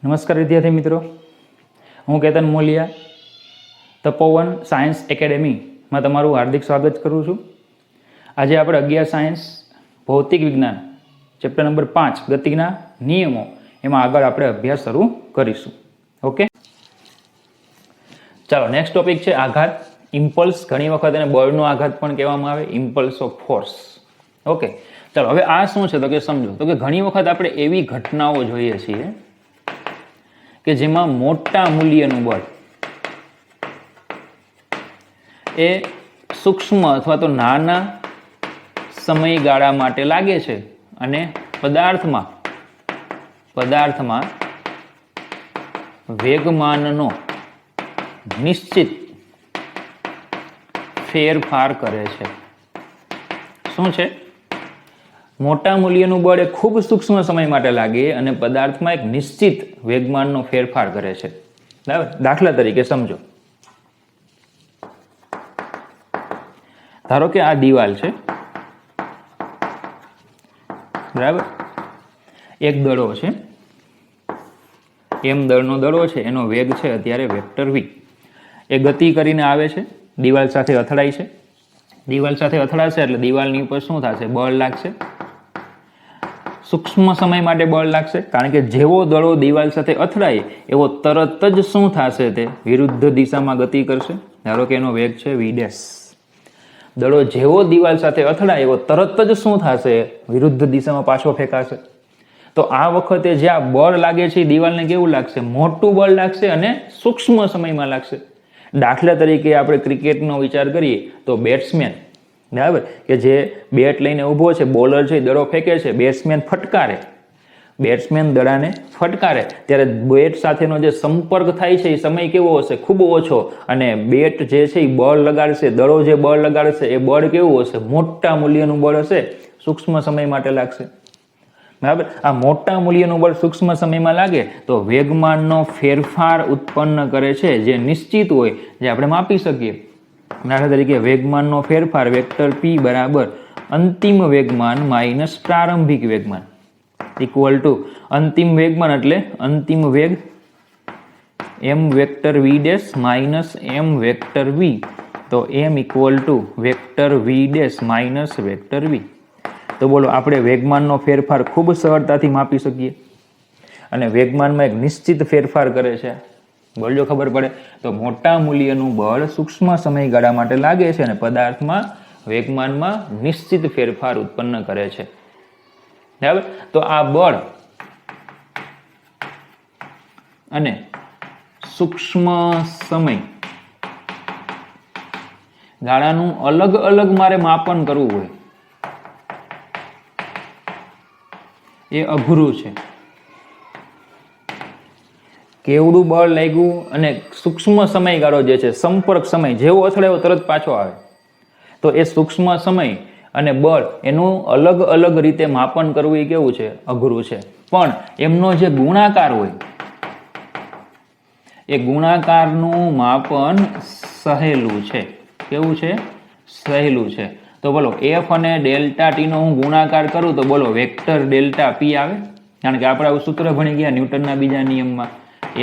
નમસ્કાર વિદ્યાર્થી મિત્રો, હું કેતન મોલિયા તપોવન સાયન્સ એકેડેમીમાં તમારું હાર્દિક સ્વાગત કરું છું. આજે આપણે 11 સાયન્સ ભૌતિક વિજ્ઞાન ચેપ્ટર નંબર 5 ગતિના નિયમો એમાં આગળ આપણે અભ્યાસ શરૂ કરીશું. ઓકે, ચાલો નેક્સ્ટ ટોપિક છે આઘાત, ઇમ્પલ્સ. ઘણી વખત એને બળનો આઘાત પણ કહેવામાં આવે, ઇમ્પલ્સ ઓફ ફોર્સ. ઓકે, ચાલો હવે આ શું છે તો કે સમજો તો કે ઘણી વખત આપણે એવી ઘટનાઓ જોઈએ છીએ કે જેમાં મોટા મૂલ્યનું બળ એ સૂક્ષ્મ અથવા તો નાના સમયગાળા માટે લાગે છે અને પદાર્થમાં વેગમાનનો નિશ્ચિત ફેરફાર કરે છે. શું છે? મોટા મૂલ્યનું બળ એ ખૂબ સૂક્ષ્મ સમય માટે લાગે અને પદાર્થમાં એક નિશ્ચિત વેગમાનનો ફેરફાર કરે છે. બરાબર? દાખલા તરીકે સમજો, ધારો કે આ દિવાલ છે, બરાબર, એક દડો છે, એમ દળનો દડો છે, એનો વેગ છે અત્યારે વેક્ટર v. એ ગતિ કરીને આવે છે, દિવાલ સાથે અથડાય છે, દિવાલ સાથે અથડાશે એટલે દિવાલની ઉપર શું થશે? બળ લાગશે. સૂક્ષ્મ સમય માટે બળ લાગશે, કારણ કે જેવો દડો દિવાલ સાથે અથડાય એવો તરત જ શું થશે? તે વિરુદ્ધ દિશામાં ગતિ કરશે. ધારો કે એનો વેગ છે v'. દડો જેવો દિવાલ સાથે અથડાય એવો તરત જ શું થશે? વિરુદ્ધ દિશામાં પાછો ફેંકાશે. તો આ વખતે જે આ બળ લાગે છે એ દિવાલને કેવું લાગશે? મોટું બળ લાગશે અને સૂક્ષ્મ સમયમાં લાગશે. દાખલા તરીકે આપણે ક્રિકેટનો વિચાર કરીએ તો બેટ્સમેન, બરાબર, કે જે બેટ લઈને ઊભો છે, બોલર છે, દડો ફેંકે છે, બેટ્સમેન દડાને ફટકારે ત્યારે બેટ સાથેનો જે સંપર્ક થાય છે એ સમય કેવો હશે? ખૂબ ઓછો. અને બેટ જે છે એ બળ લગાડશે, દડો જે બળ લગાડશે એ બળ કેવું હશે? મોટા મૂલ્યનું બળ હશે, સૂક્ષ્મ સમય માટે લાગશે. બરાબર? આ મોટા મૂલ્યનું બળ સૂક્ષ્મ સમયમાં લાગે તો વેગમાનનો ફેરફાર ઉત્પન્ન કરે છે જે નિશ્ચિત હોય, જે આપણે માપી શકીએ. દાખલા તરીકે વેગમાનનો ફેરફાર વેક્ટર p બરાબર અંતિમ વેગમાન માઇનસ પ્રારંભિક વેગમાન ઇક્વલ ટુ અંતિમ વેગમાન એટલે અંતિમ વેગ m vector v dash minus m vector v. તો m equal to vector v dash minus vector v. તો બોલો, આપણે વેગમાનનો ફેરફાર ખૂબ સરળતાથી માપી શકીએ અને વેગમાનમાં એક નિશ્ચિત ફેરફાર કરે છે. બોલજો, ખબર પડે? તો મોટા મૂલ્યનું બળ સૂક્ષ્મ સમયગાળા માટે લાગે છે અને પદાર્થમાં વેગમાનમાં નિશ્ચિત ફેરફાર ઉત્પન્ન કરે છે. બરાબર? તો આ બળ અને સૂક્ષ્મ સમય ગાળાનું અલગ અલગ મારે માપન કરવું હોય એ અઘરું છે. કેવડું બળ લાગ્યું અને સૂક્ષ્મ સમયગાળો જે છે, સંપર્ક સમય, જેવો અથડાયો તરત પાછો આવે, તો એ સૂક્ષ્મ સમય અને બળ એનું અલગ અલગ રીતે માપન કરવું એ કેવું છે? અઘરું છે. પણ એમનો જે ગુણાકાર હોય એ ગુણાકારનું માપન સહેલું છે. કેવું છે? સહેલું છે. તો બોલો, f અને ડેલ્ટા ટી નો હું ગુણાકાર કરું તો બોલો વેક્ટર ડેલ્ટા પી આવે. કારણ કે આપણે સૂત્ર ભણી ગયા ન્યૂટનના બીજા નિયમમાં,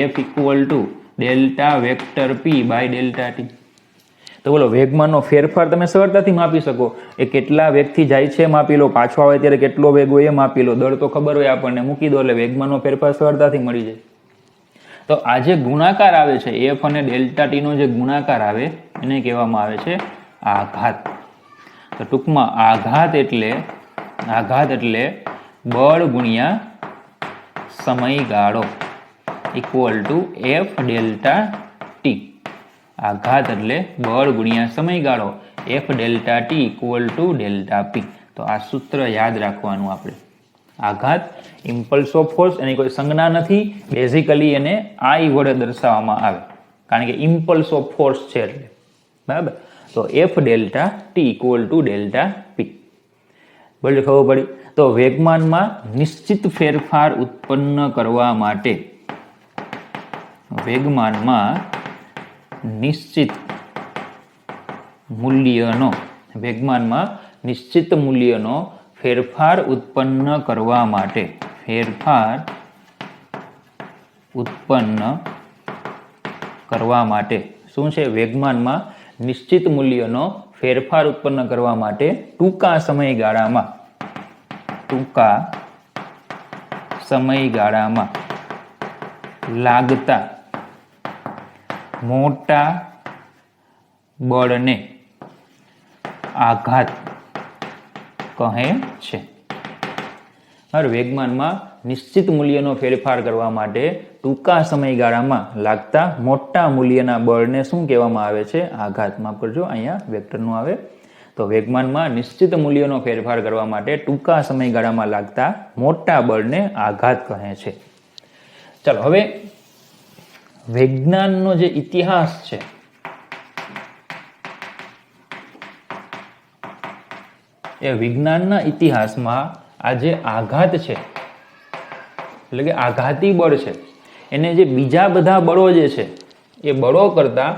f equal to delta vector P by delta T. તો બોલો, વેગમાનનો ફેરફાર તમે સરળતાથી માપી શકો. એ કેટલા વેગથી જાય છે માપી લો, પાછો આવે ત્યારે કેટલો વેગ હોય એ માપી લો, દળ તો ખબર હોય આપણને, મૂકી દો એટલે વેગમાનનો ફેરફાર સરળતાથી મળી જાય. તો આ જે ગુણાકાર આવે છે f અને ડેલ્ટા ટી નો જે ગુણાકાર આવે એને કહેવામાં આવે છે આઘાત. તો ટૂંકમાં આઘાત એટલે બળ ગુણ્યા સમયગાળો equal to f delta T. આઘાત એટલે બળ ગુણ્યા સમયગાળો f delta T equal to delta પી. તો આ સૂત્ર યાદ રાખવાનું આપણે. આઘાત, ઇમ્પલ્સ ઓફ ફોર્સ, એની કોઈ સંજ્ઞા નથી, બેઝિકલી એને I વડે દર્શાવવામાં આવે કારણ કે ઇમ્પલ્સ ઓફ ફોર્સ છે એટલે. બરાબર? તો f delta T equal to delta પી. બોલો, ખબર પડી? તો વેગમાનમાં નિશ્ચિત ફેરફાર ઉત્પન્ન કરવા માટે વેગમાનમાં નિશ્ચિત મૂલ્યનો ફેરફાર ઉત્પન્ન કરવા માટે ઉત્પન્ન કરવા માટે શું છે? વેગમાનમાં નિશ્ચિત મૂલ્યનો ફેરફાર ઉત્પન્ન કરવા માટે ટૂંકા સમયગાળામાં લાગતા મોટા બળને આઘાત કહે છે. વેગમાનમાં નિશ્ચિત મૂલ્યનો ફેરફાર કરવા માટે ટૂંકા સમયગાળામાં લાગતા મોટા મૂલ્યના બળને શું કહેવામાં આવે છે? આઘાત. માફ કરજો, અહીંયા વેક્ટરનું આવે તો વેગમાનમાં નિશ્ચિત મૂલ્યનો ફેરફાર કરવા માટે ટૂંકા સમયગાળામાં લાગતા મોટા બળને આઘાત કહે છે. ચાલો હવે વિજ્ઞાનનો જે ઇતિહાસ છે એ વિજ્ઞાનના ઇતિહાસમાં આ જે આઘાત છે એટલે કે આઘાતી બળ છે એને જે બીજા બધા બળો જે છે એ બળો કરતા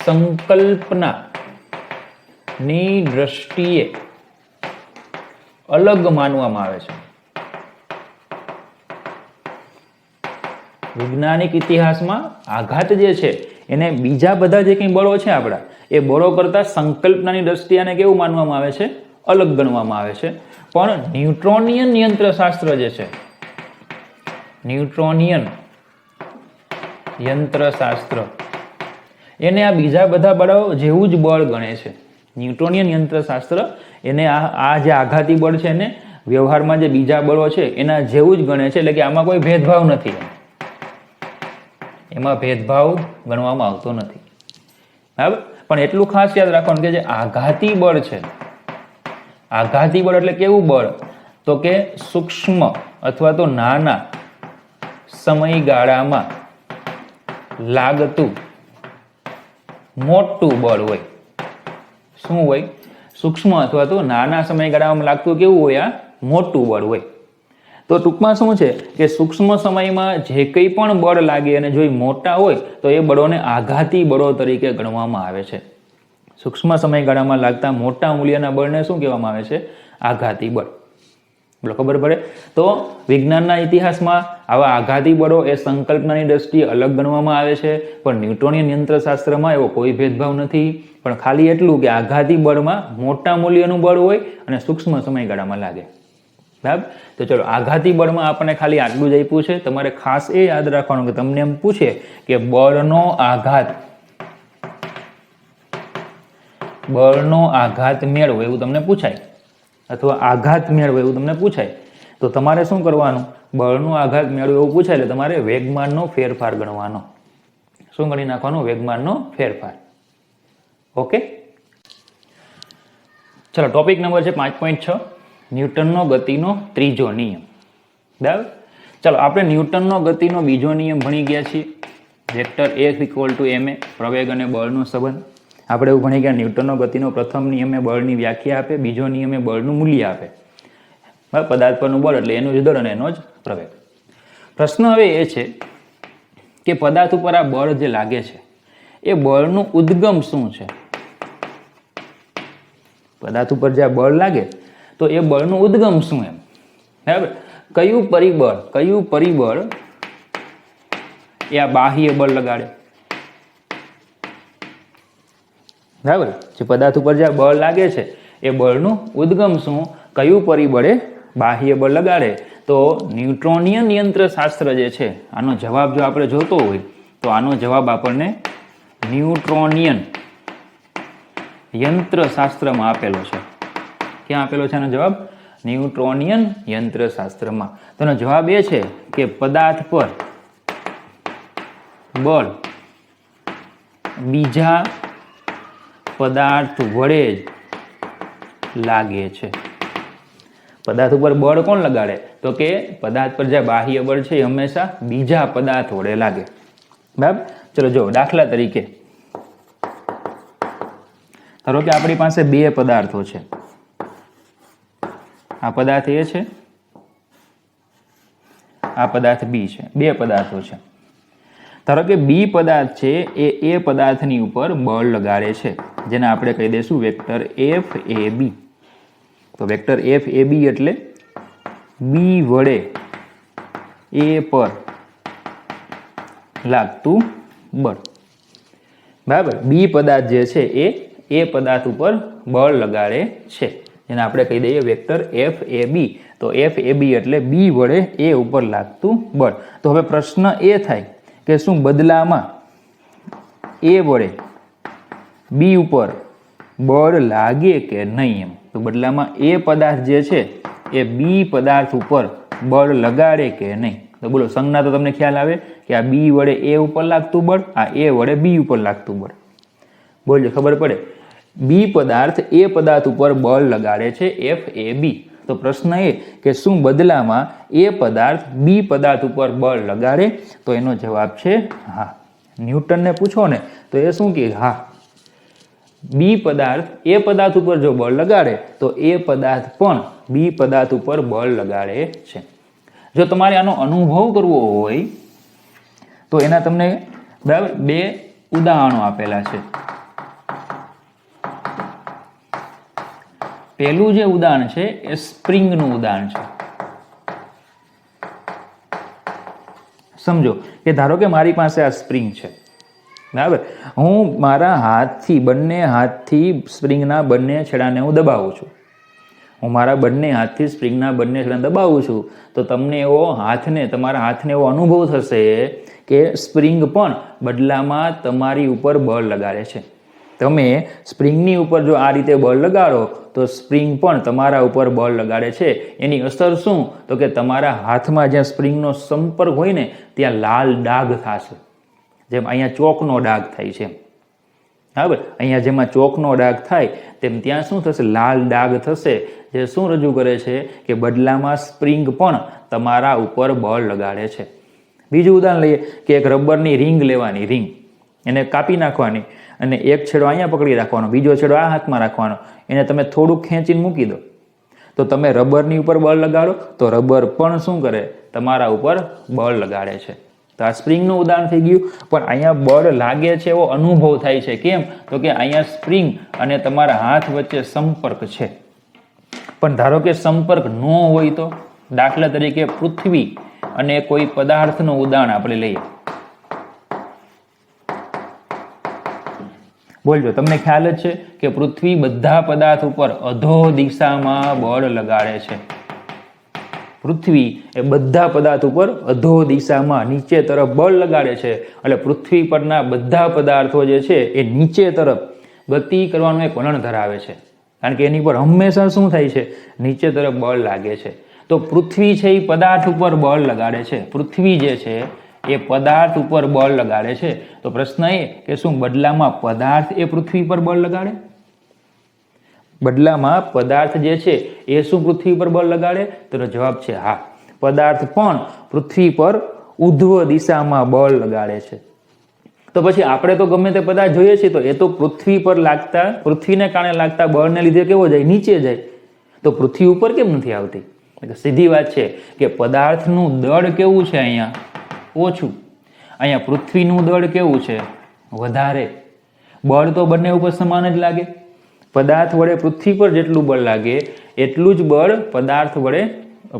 સંકલ્પનાની દ્રષ્ટિએ અલગ માનવામાં આવે છે. વૈજ્ઞાનિક ઇતિહાસમાં આઘાત જે છે એને બીજા બધા જે કંઈ બળો છે આપણા એ બળો કરતા સંકલ્પનાની દ્રષ્ટિએ આને કેવું માનવામાં આવે છે? અલગ ગણવામાં આવે છે. પણ ન્યુટોનિયન યંત્રશાસ્ત્ર જે છે, ન્યુટોનિયન યંત્રશાસ્ત્ર એને આ બીજા બધા બળો જેવું જ બળ ગણે છે. ન્યુટોનિયન યંત્રશાસ્ત્ર એને આ જે આઘાતી બળ છે એને વ્યવહારમાં જે બીજા બળો છે એના જેવું જ ગણે છે. એટલે કે આમાં કોઈ ભેદભાવ નથી, એમાં ભેદભાવ ગણવામાં આવતો નથી. બરાબર. પણ એટલું ખાસ યાદ રાખવાનું કે જે આઘાતી બળ છે, આઘાતી બળ એટલે કેવું બળ? તો કે સૂક્ષ્મ અથવા તો નાના સમયગાળામાં લાગતું મોટું બળ હોય. શું હોય? સૂક્ષ્મ અથવા તો નાના સમયગાળામાં લાગતું કેવું હોય? આ મોટું બળ હોય. તો ટૂંકમાં શું છે કે સૂક્ષ્મ સમયમાં જે કંઈ પણ બળ લાગે અને જો મોટા હોય તો એ બળોને આઘાતી બળો તરીકે ગણવામાં આવે છે. સૂક્ષ્મ સમયગાળામાં લાગતા મોટા મૂલ્યના બળને શું કહેવામાં આવે છે? આઘાતી બળ. બોલો, ખબર પડે? તો વિજ્ઞાનના ઇતિહાસમાં આવા આઘાતી બળો એ સંકલ્પનાની દ્રષ્ટિએ અલગ ગણવામાં આવે છે. પણ ન્યુટોનિયન યંત્રશાસ્ત્રમાં એવો કોઈ ભેદભાવ નથી. પણ ખાલી એટલું કે આઘાતી બળમાં મોટા મૂલ્યનું બળ હોય અને સૂક્ષ્મ સમયગાળામાં લાગે. બરાબર. તો ચલો, આઘાતી બળમાં આપણને ખાલી આટલું જ આપ્યું છે. તમારે ખાસ એ યાદ રાખવાનું કે તમને એમ પૂછે કે બળનો આઘાત મેળવો એવું તમને પૂછાય, અથવા આઘાત મેળવો એવું તમને પૂછાય, તો તમારે શું કરવાનું? બળનો આઘાત મેળવો એવું પૂછાય એટલે તમારે વેગમાનનો ફેરફાર ગણવાનો. શું ગણી નાખવાનો? વેગમાનનો ફેરફાર. ઓકે, ચલો, ટોપિક નંબર છે 5.6, ન્યૂટનનો ગતિનો ત્રીજો નિયમ. બરાબર. ચાલો, આપણે ન્યૂટનનો ગતિનો બીજો નિયમ ભણી ગયા છીએ. વેક્ટર F = ma, પ્રવેગ અને બળનો સંબંધ. આપણે એવું ભણી ગયા ન્યૂટનનો ગતિનો પ્રથમ નિયમ એ બળની વ્યાખ્યા આપે, બીજો નિયમ એ બળનું મૂલ્ય આપે. બરાબર. પદાર્થ પરનું બળ એટલે એનો જ દર અને એનો જ પ્રવેગ. પ્રશ્ન હવે એ છે કે પદાર્થ ઉપર આ બળ જે લાગે છે એ બળનું ઉદ્ગમ શું છે? પદાર્થ ઉપર જે બળ લાગે તો એ બળનું ઉદ્ગમ શું? એમ. બરાબર. કયું પરિબળ એ આ બાહ્ય બળ લગાડે? બરાબર. જે પદાર્થ ઉપર જે બળ લાગે છે એ બળનું ઉદ્ગમ શું? કયું પરિબળે બાહ્ય બળ લગાડે? તો ન્યુટોનિયન યંત્રશાસ્ત્ર જે છે આનો જવાબ જો આપણે જોતો હોય તો આનો જવાબ આપણને ન્યુટોનિયન યંત્રશાસ્ત્રમાં આપેલો છે. ક્યાં આપેલો છે આનો જવાબ? ન્યુટોનિયન યંત્રશાસ્ત્રમાં. તો એનો જવાબ એ છે કે પદાર્થ પર બળ બીજા પદાર્થ વડે જ લાગે છે. પદાર્થ ઉપર બળ કોણ લગાડે? તો કે પદાર્થ પર જે બાહ્ય બળ છે એ હંમેશા બીજા પદાર્થ વડે લાગે. બરાબર. ચલો જો, દાખલા તરીકે ધારો કે આપણી પાસે બે પદાર્થો છે. આ પદાર્થ A છે, આ પદાર્થ B છે. બે પદાર્થો છે. ધારો કે B પદાર્થ છે એ A પદાર્થની ઉપર બળ લગાડે છે, જેને આપણે કહી દઈશું વેક્ટર FAB. તો વેક્ટર FAB એટલે B વડે A પર લાગતું બળ. બરાબર. બી પદાર્થ જે છે એ પદાર્થ ઉપર બળ લગાડે છે, જેને આપણે કહી દઈએ વેક્ટર FAB. તો FAB એટલે બી વડે એ ઉપર લાગતું બળ. તો હવે પ્રશ્ન એ થાય કે શું બદલામાં એ વડે બી ઉપર બળ લાગે કે નહીં એમ. તો બદલામાં એ પદાર્થ જે છે એ બી પદાર્થ ઉપર બળ લગાડે કે નહીં. તો બોલો, સંજ્ઞા તો તમને ખ્યાલ આવે કે આ બી વડે એ ઉપર લાગતું બળ, આ એ વડે બી ઉપર લાગતું બળ. બોલજો, ખબર પડે. બી પદાર્થ એ પદાર્થ ઉપર બળ લગાડે છે FAB. તો પ્રશ્ન એ કે શું બદલામાં એ પદાર્થ બી પદાર્થ ઉપર બળ લગાડે? તો એનો જવાબ છે હા. ન્યૂટનને પૂછો ને તો એ શું કહે? હા. બી પદાર્થ એ પદાર્થ ઉપર જો બળ લગાડે તો એ પદાર્થ પણ બી પદાર્થ ઉપર બળ લગાડે છે. જો તમારે આનો અનુભવ કરવો હોય તો એના તમને બરાબર 2 ઉદાહરણો આપેલા છે. પહેલું જે ઉદાહરણ છે એ સ્પ્રિંગનું ઉદાહરણ છે. સમજો કે ધારો કે મારી પાસે આ સ્પ્રિંગ છે, બરાબર. હું મારા હાથથી, બંને હાથથી સ્પ્રિંગના બંને છેડાને હું દબાવું છું. હું મારા બંને હાથથી સ્પ્રિંગના બંને છેડાને દબાવું છું તો તમને એવો તમારા હાથને એવો અનુભવ થશે કે સ્પ્રિંગ પણ બદલામાં તમારી ઉપર બળ લગાડે છે. તમે સ્પ્રિંગની ઉપર જો આ રીતે બળ લગાડો તો સ્પ્રિંગ પણ તમારા ઉપર બળ લગાડે છે. એની અસર શું? તો કે તમારા હાથમાં જ્યાં સ્પ્રિંગનો સંપર્ક હોય ને ત્યાં લાલ ડાઘ થશે, જેમ અહીંયા ચોકનો ડાઘ થાય છે. બરાબર. અહીંયા જેમાં ચોકનો ડાઘ થાય તેમ ત્યાં શું થશે? લાલ ડાઘ થશે, જે શું રજૂ કરે છે કે બદલામાં સ્પ્રિંગ પણ તમારા ઉપર બળ લગાડે છે. બીજું ઉદાહરણ લઈએ કે એક રબરની રિંગ લેવાની, રિંગ એને કાપી નાખવાની અને એક છેડો અહીંયા પકડી રાખવાનો, બીજો છેડો આ હાથમાં રાખવાનો. એને તમે થોડુંક ખેંચીને મૂકી દો તો તમે રબરની ઉપર બળ લગાડો તો રબર પણ શું કરે? તમારા ઉપર બળ લગાડે છે. તો આ સ્પ્રિંગનું ઉદાહરણ થઈ ગયું. પણ અહીંયા બળ લાગે છે એવો અનુભવ થાય છે. કેમ? તો કે અહીંયા સ્પ્રિંગ અને તમારા હાથ વચ્ચે સંપર્ક છે. પણ ધારો કે સંપર્ક ન હોય તો, દાખલા તરીકે પૃથ્વી અને કોઈ પદાર્થનું ઉદાહરણ આપણે લઈએ. બોલજો, તમને ખ્યાલ જ છે કે પૃથ્વી બધા પદાર્થ ઉપર અધો દિશામાં બળ લગાડે છે. પૃથ્વી એ બધા પદાર્થ ઉપર અધો દિશામાં નીચે તરફ બળ લગાડે છે. એટલે પૃથ્વી પરના બધા પદાર્થો જે છે એ નીચે તરફ ગતિ કરવાનું એક વલણ ધરાવે છે, કારણ કે એની પર હંમેશા શું થાય છે? નીચે તરફ બળ લાગે છે. તો પૃથ્વી છે એ પદાર્થ ઉપર બળ લગાડે છે. પૃથ્વી જે છે એ પદાર્થ ઉપર બળ લગાડે છે. તો પ્રશ્ન એ કે શું બદલામાં પદાર્થ એ પૃથ્વી પર બળ લગાડે? બદલામાં પદાર્થ જે છે એ શું પૃથ્વી પર બળ લગાડે? તો જવાબ છે હા. પદાર્થ પણ પૃથ્વી પર ઉધ્વ દિશામાં બળ લગાડે છે. તો પછી આપણે તો ગમે તે પદાર્થ જોઈએ છીએ તો એ તો પૃથ્વી પર લાગતા, પૃથ્વીને કારણે લાગતા બળને લીધે કેવો જાય? નીચે જાય. તો પૃથ્વી ઉપર કેમ નથી આવતી? સીધી વાત છે કે પદાર્થનું દળ કેવું છે? અહીંયા ઓછું. અહીંયા પૃથ્વીનું દળ કેવું છે? વધારે. બળ તો બંને ઉપર સમાન જ લાગે. પદાર્થ વડે પૃથ્વી પર જેટલું બળ લાગે એટલું જ બળ પદાર્થ વડે,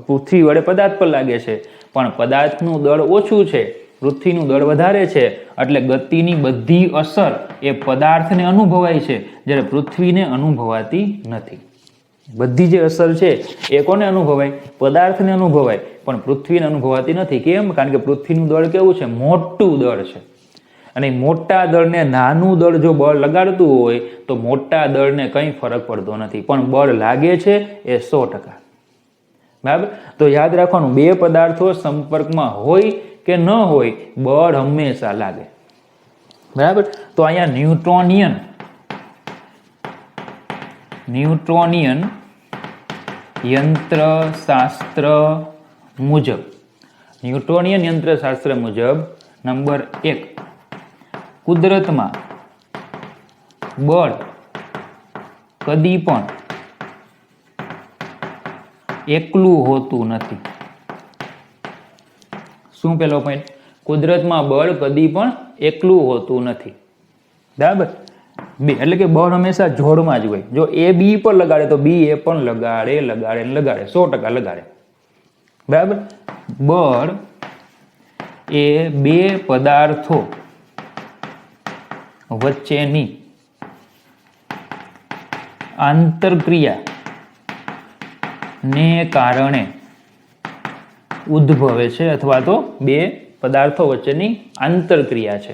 પૃથ્વી વડે પદાર્થ પર લાગે છે. પણ પદાર્થનું દળ ઓછું છે, પૃથ્વીનું દળ વધારે છે, એટલે ગતિની બધી અસર એ પદાર્થને અનુભવાય છે, જ્યારે પૃથ્વીને અનુભવાતી નથી. બધી જે અસર છે એ કોને અનુભવાય? પદાર્થને અનુભવાય, પણ પૃથ્વીને અનુભવાતી નથી. કેમ? કારણ કે પૃથ્વીનું દળ કેવું છે? મોટું દળ છે. અને મોટા દળને નાનું દળ જો બળ લગાડતું હોય તો મોટા દળને કંઈ ફરક પડતો નથી, પણ બળ લાગે છે એ 100%. બરાબર. તો યાદ રાખવાનું, બે પદાર્થો સંપર્કમાં હોય કે ન હોય, બળ હંમેશા લાગે. બરાબર. તો અહીંયા ન્યૂટોનિયન યંત્રશાસ્ત્ર મુજબ, ન્યૂટોનિયન યંત્રશાસ્ત્ર મુજબ નંબર 1, કુદરતમાં બળ કદી પણ એકલું હોતું નથી. શું પેલો પોઈન્ટ? કુદરતમાં બળ કદી પણ એકલું હોતું નથી. બરાબર. બે એટલે કે બળ હંમેશા જોડમાં જ હોય. જો એ બી પર લગાડે તો બી એ પણ લગાડે 100% લગાડે. બરાબર. બળ એ બે પદાર્થો વચ્ચેની આંતરક્રિયા ને કારણે ઉદ્ભવે છે, અથવા તો બે પદાર્થો વચ્ચેની આંતરક્રિયા છે.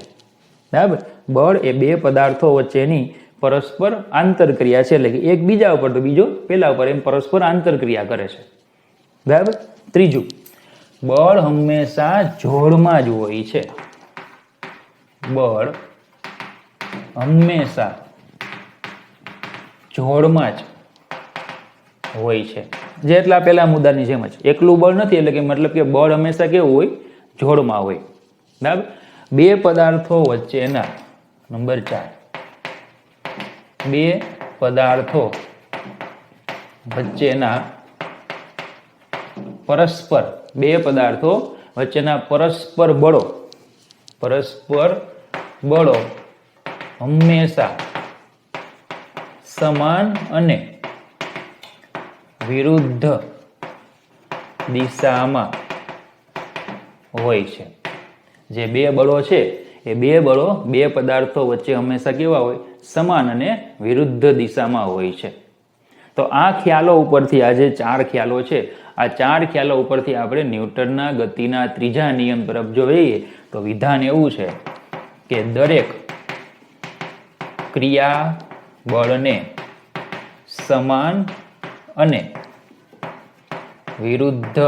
બરાબર, બળ એ બે પદાર્થો વચ્ચેની પરસ્પર આંતરક્રિયા છે, એટલે કે એક બીજા ઉપર તો બીજો પેલા ઉપર, એમ પરસ્પર આંતરક્રિયા કરે છે. બરાબર. ત્રીજું, બળ હંમેશા જોડમાં જ હોય છે. બળ હંમેશા જોડમાં જ હોય છે. જેટલા પેલા મુદ્દાની જેમ જ, એકલું બળ નથી, એટલે કે મતલબ કે બળ હંમેશા કેવું હોય? જોડમાં હોય. બરાબર. બે પદાર્થો વચ્ચેના, નંબર 4, બે પદાર્થો વચ્ચેના પરસ્પર, બે પદાર્થો વચ્ચેના પરસ્પર બળો હંમેશા સમાન અને વિરુદ્ધ દિશામાં હોય છે. જે બે બળો છે એ બે બળો બે પદાર્થો વચ્ચે હંમેશા કેવા હોય? સમાન અને વિરુદ્ધ દિશામાં હોય છે. તો આ ખ્યાલો ઉપરથી, આ જે 4 ખ્યાલો છે, આ 4 ખ્યાલો ઉપરથી આપણે ન્યૂટનના ગતિના ત્રીજા નિયમ તરફ જોઈએ તો વિધાન એવું છે કે દરેક ક્રિયા બળને સમાન અને વિરુદ્ધ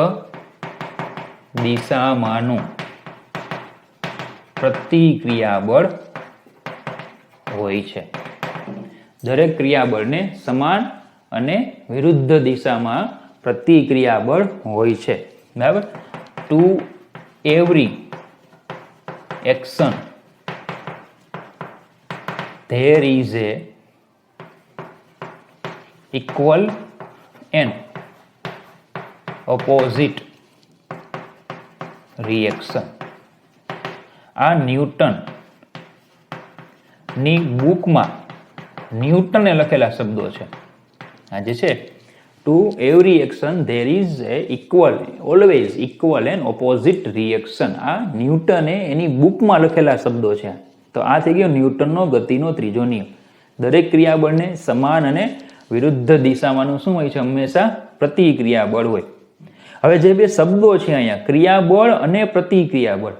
દિશામાંનું પ્રતિક્રિયાબળ હોય છે. દરેક ક્રિયાબળને સમાન અને વિરુદ્ધ દિશામાં પ્રતિક્રિયાબળ હોય છે. બરાબર. Two every action there is a equal and opposite reaction. આ ન્યૂટનની બુકમાં ન્યૂટને લખેલા શબ્દો છે. આ જે છે, two every action there is A equal, always equal and opposite reaction. આ ન્યૂટને એની બુકમાં લખેલા શબ્દો છે. તો આ થઈ ગયો ન્યૂટનનો ગતિનો ત્રીજો નિયમ. દરેક ક્રિયાબળને સમાન અને વિરુદ્ધ દિશામાંનું શું હોય છે? હંમેશા પ્રતિક્રિયાબળ હોય. હવે જે બે શબ્દો છે અહીંયા, ક્રિયાબળ અને પ્રતિક્રિયાબળ,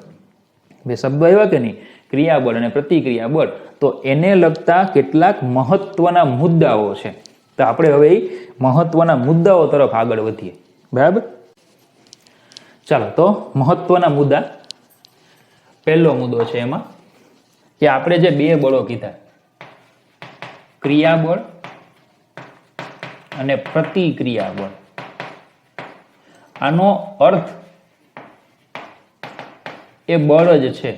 બે શબ્દો આવ્યા કે નહીં? ક્રિયાબળ અને પ્રતિક્રિયાબળ. તો એને લગતા કેટલાક મહત્વના મુદ્દાઓ છે. તો આપણે હવે એ મહત્વના મુદ્દાઓ તરફ આગળ વધીએ. બરાબર. ચાલો, તો મહત્વના મુદ્દા, પહેલો મુદ્દો છે એમાં કે આપણે જે બે બળો કીધા, ક્રિયાબળ અને પ્રતિક્રિયાબળ, આનો અર્થ એ બળ જ છે.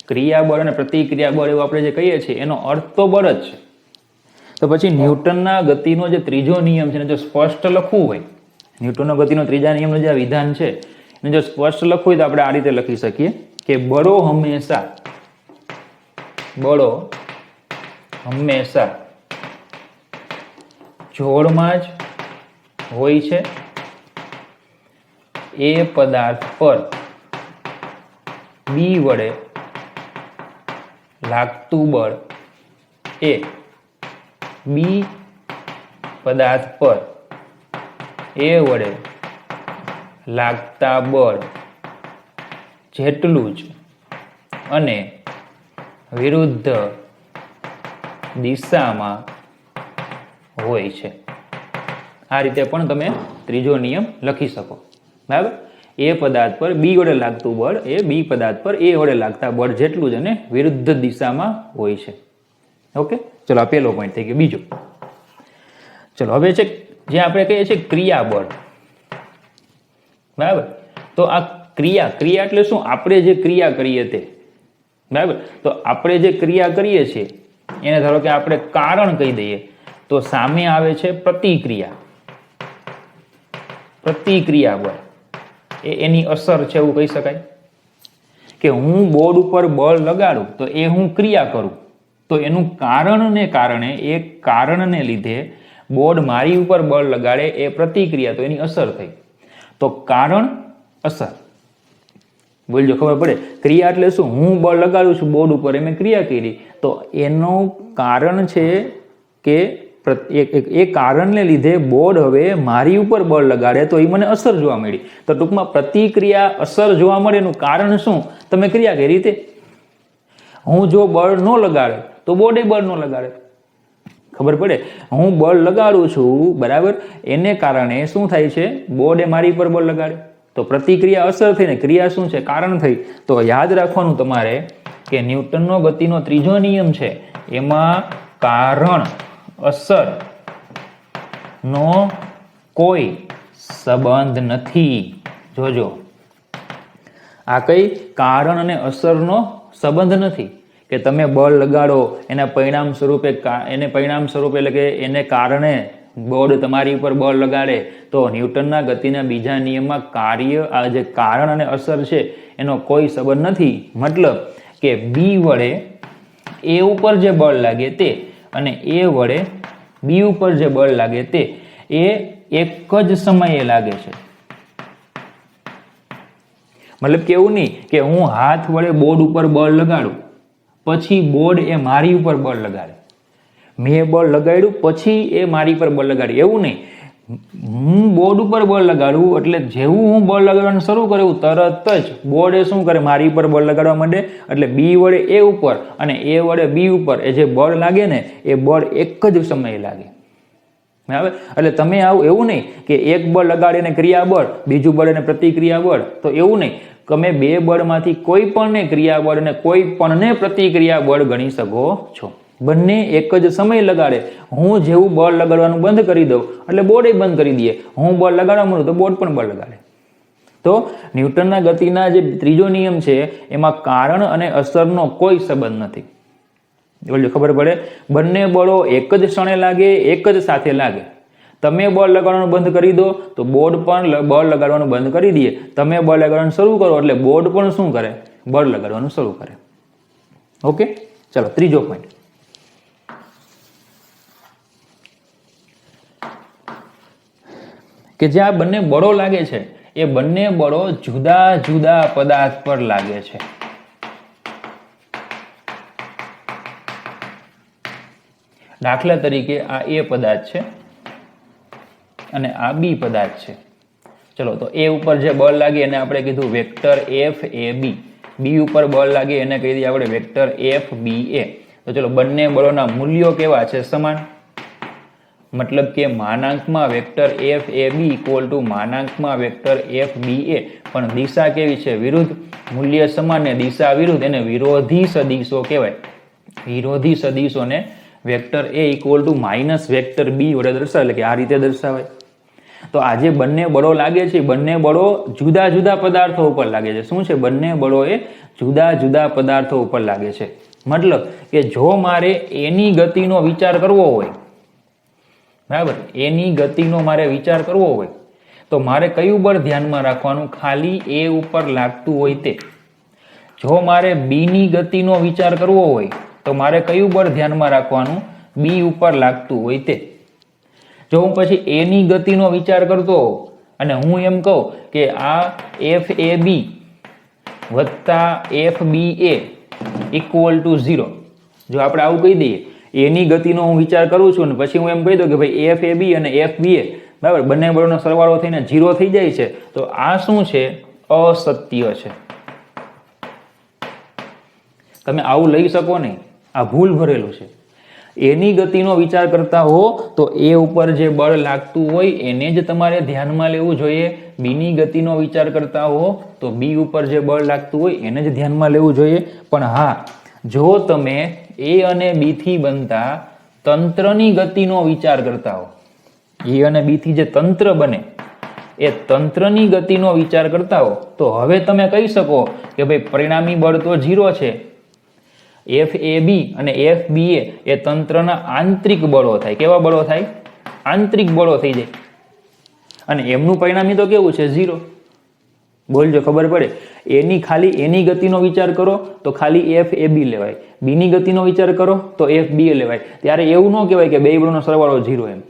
ક્રિયાબળ અને પ્રતિક્રિયાબળ એવું આપણે જે કહીએ છીએ એનો અર્થ તો બળ જ છે. તો પછી ન્યૂટનના ગતિનો જે ત્રીજો નિયમ છે એને જો સ્પષ્ટ લખવું હોય, ન્યૂટનનો ગતિનો ત્રીજા નિયમનું જે વિધાન છે એને જો સ્પષ્ટ લખવું હોય તો આપણે આ રીતે લખી શકીએ કે બળો હંમેશા જોડમાં જ હોય છે. એ પદાર્થ પર બી વડે લાગતું બળ એ બી પદાર્થ પર એ વડે લાગતા બળ જેટલું જ અને વિરુદ્ધ દિશામાં હોય છે. આ રીતે પણ તમે ત્રીજો નિયમ લખી શકો. બરાબર. એ પદાર્થ પર બી વડે લાગતું બળ એ બી પદાર્થ પર એ વડે લાગતા બળ જેટલું જ અને વિરુદ્ધ દિશામાં હોય છે. ઓકે, ચલો આ પહેલો પોઈન્ટ થઈ ગયો. બીજો, ચલો હવે છે જે આપણે કહીએ છીએ ક્રિયાબળ. બરાબર. તો આ ક્રિયા એટલે શું? આપણે જે ક્રિયા કરીએ તે. બરાબર. તો આપણે જે ક્રિયા કરીએ છીએ એને ધારો કે આપણે કારણ કહી દઈએ તો સામે આવે છે પ્રતિક્રિયાબળ. એની અસર છે એવું કહી શકાય કે હું બોર્ડ ઉપર બળ લગાડું તો એ હું ક્રિયા કરું, તો એનું કારણને કારણે, એ કારણને લીધે બોર્ડ મારી ઉપર બળ લગાડે, એ પ્રતિક્રિયા, તો એની અસર થઈ. તો કારણ અસર, બોલજો, ખબર પડે. ક્રિયા એટલે શું? હું બળ લગાડું છું બોર્ડ ઉપર, એ મેં ક્રિયા કરી. તો એનું કારણ છે કે એ કારણને લીધે બોર્ડ હવે મારી ઉપર બળ લગાડે તો એ મને અસર જોવા મળી. તો ટૂંકમાં પ્રતિક્રિયા અસર જોવા મળે એનું કારણ શું? તમે ક્રિયા કઈ રીતે. હું જો બળ ન લગાડે તો બોર્ડે બળ ન લગાડે. ખબર પડે. હું બળ લગાડું છું, બરાબર, એને કારણે શું થાય છે? બોર્ડે મારી પર બળ લગાડે તો પ્રતિક્રિયા અસર થઈને ક્રિયા શું છે? કારણ થઈ. તો યાદ રાખવાનું તમારે કે ન્યૂટનનો ગતિનો ત્રીજો નિયમ છે, એમાં કારણ અસર નો કોઈ સંબંધ નથી. જોજો, આ કઈ કારણ અને અસરનો સંબંધ નથી કે તમે બળ લગાડો એના પરિણામ સ્વરૂપે એટલે કે એને કારણે બોર્ડ તમારી ઉપર બળ લગાડે તો ન્યૂટનના ગતિના બીજા નિયમમાં આ જે કારણ અને અસર છે એનો કોઈ સંબંધ નથી. મતલબ કે બી વડે એ ઉપર જે બળ લાગે તે અને એ વડે બી ઉપર જે બળ લાગે તે એ એક જ સમયે લાગે છે. મતલબ કે એવું નહીં કે હું હાથ વડે બોર્ડ ઉપર બળ લગાડું પછી બોર્ડ એ મારી ઉપર બળ લગાડે, મેં બળ લગાડ્યું પછી એ મારી પર બળ લગાડે, એવું નહીં. હું બોર્ડ ઉપર બળ લગાડું એટલે જેવું હું બળ લગાડવાનું શરૂ કરું તરત જ બોર્ડ એ શું કરે? મારી ઉપર બળ લગાડવા માંડે. એટલે બી વડે એ ઉપર અને એ વડે બી ઉપર એ જે બળ લાગે ને એ બળ એક જ સમયે લાગે. બરાબર. એટલે તમે આવું એવું નહીં કે એક બળ લગાડીને ક્રિયા બળ, બીજું બળ અને પ્રતિક્રિયા બળ. તો એવું નહીં, તમે બે બળમાંથી કોઈ પણને ક્રિયા બળ અને કોઈ પણને પ્રતિક્રિયા બળ ગણી શકો છો. બંને એક જ સમય લગાડે. હું જેવું બળ લગાડવાનું બંધ કરી દઉં એટલે બોર્ડ બંધ કરી દે. હું બળ લગાડવા માંડું તો બોર્ડ પણ બળ લગાડે. તો ન્યૂટનના ગતિના જે ત્રીજો નિયમ છે એમાં કારણ અને અસરનો કોઈ સંબંધ નથી. બોલો, ખબર પડે. બંને બળો એક જ ક્ષણે લાગે, એક જ સાથે લાગે. તમે બળ લગાડવાનું બંધ કરી દો તો બોર્ડ પણ બળ લગાડવાનું બંધ કરી દે. તમે બળ લગાડવાનું શરૂ કરો એટલે બોર્ડ પણ શું કરે? બળ લગાડવાનું શરૂ કરે. ઓકે, ચલો ત્રીજો પોઈન્ટ કે જે આ બંને બળો લાગે છે એ બંને બળો જુદા જુદા પદાર્થ પર લાગે છે. દાખલા તરીકે આ એ પદાર્થ છે અને આ બી પદાર્થ છે. ચલો, તો એ ઉપર જે બળ લાગે એને આપણે કીધું વેક્ટર એફ એ બી. બી ઉપર બળ લાગે એને કહી દઈએ આપણે વેક્ટર એફ બી એ. તો ચલો, બંને બળોના મૂલ્યો કેવા છે? સમાન. મતલબ કે માનાંકમાં vector F A B equal to માનાંકમાં વેક્ટર એફ બી એ, પણ દિશા કેવી છે? વિરુદ્ધ. મૂલ્ય સમાન ને દિશા વિરુદ્ધ, એને વિરોધી સદિશો કહેવાય. વિરોધી સદિશોને vector A equal to minus vector B વડે દર્શાવે, એટલે કે આ રીતે દર્શાવાય. તો આ જે બંને બળો લાગે છે બંને બળો જુદા જુદા પદાર્થો ઉપર લાગે છે. શું છે? બંને બળો એ જુદા જુદા પદાર્થો ઉપર લાગે છે. મતલબ કે જો મારે એની ગતિનો વિચાર કરવો હોય, બરાબર, એની ગતિનો મારે વિચાર કરવો હોય તો મારે કયું બળ ધ્યાનમાં રાખવાનું? ખાલી એ ઉપર લાગતું હોય તે. જો મારે બી ની ગતિનો વિચાર કરવો હોય તો મારે કયું બળ ધ્યાનમાં રાખવાનું? બી ઉપર લાગતું હોય તે. જો હું પછી એની ગતિનો વિચાર કરતો અને હું એમ કહું કે આ એફ એ બી વત્તા F B A equal to 0, જો આપણે આવું કહી દઈએ, એની ગતિનો હું વિચાર કરું છું ને પછી હું એમ કહી દઉં કે ભાઈ એફ એ બી અને એફ બી એ, બરાબર, બંને બળોનો સરવાળો થઈને 0 થઈ જાય છે, તો આ શું છે? અસત્ય છે. તમે આવું લઈ શકો નહીં, આ ભૂલ ભરેલું છે. એની ગતિનો વિચાર કરતા હો તો એ ઉપર જે બળ લાગતું હોય એને જ તમારે ધ્યાનમાં લેવું જોઈએ. બીની ગતિનો વિચાર કરતા હો તો બી ઉપર જે બળ લાગતું હોય એને જ ધ્યાનમાં લેવું જોઈએ. પણ હા, જો તમે એ અને બી થી બનતા તંત્રની ગતિનો વિચાર કરતા હો, એ અને બી થી જે તંત્ર બને એ તંત્રની ગતિનો વિચાર કરતા હો તો હવે તમે કહી શકો કે ભાઈ પરિણામી બળ તો 0 છે. એફ એ બી અને એફ બી એ તંત્રના આંતરિક બળો થાય. કેવા બળો થાય? આંતરિક બળો થઈ જાય. અને એમનું પરિણામી તો કેવું છે? 0. બોલજો, ખબર પડે. ખાલી એની ગતિનો વિચાર કરો તો ખાલી એફ એ બી લેવાય. બીની ગતિનો વિચાર કરો તો એફ બી એ લેવાય. ત્યારે એવું ન કહેવાય કે બે બળોનો સરવાળો 0 એમ.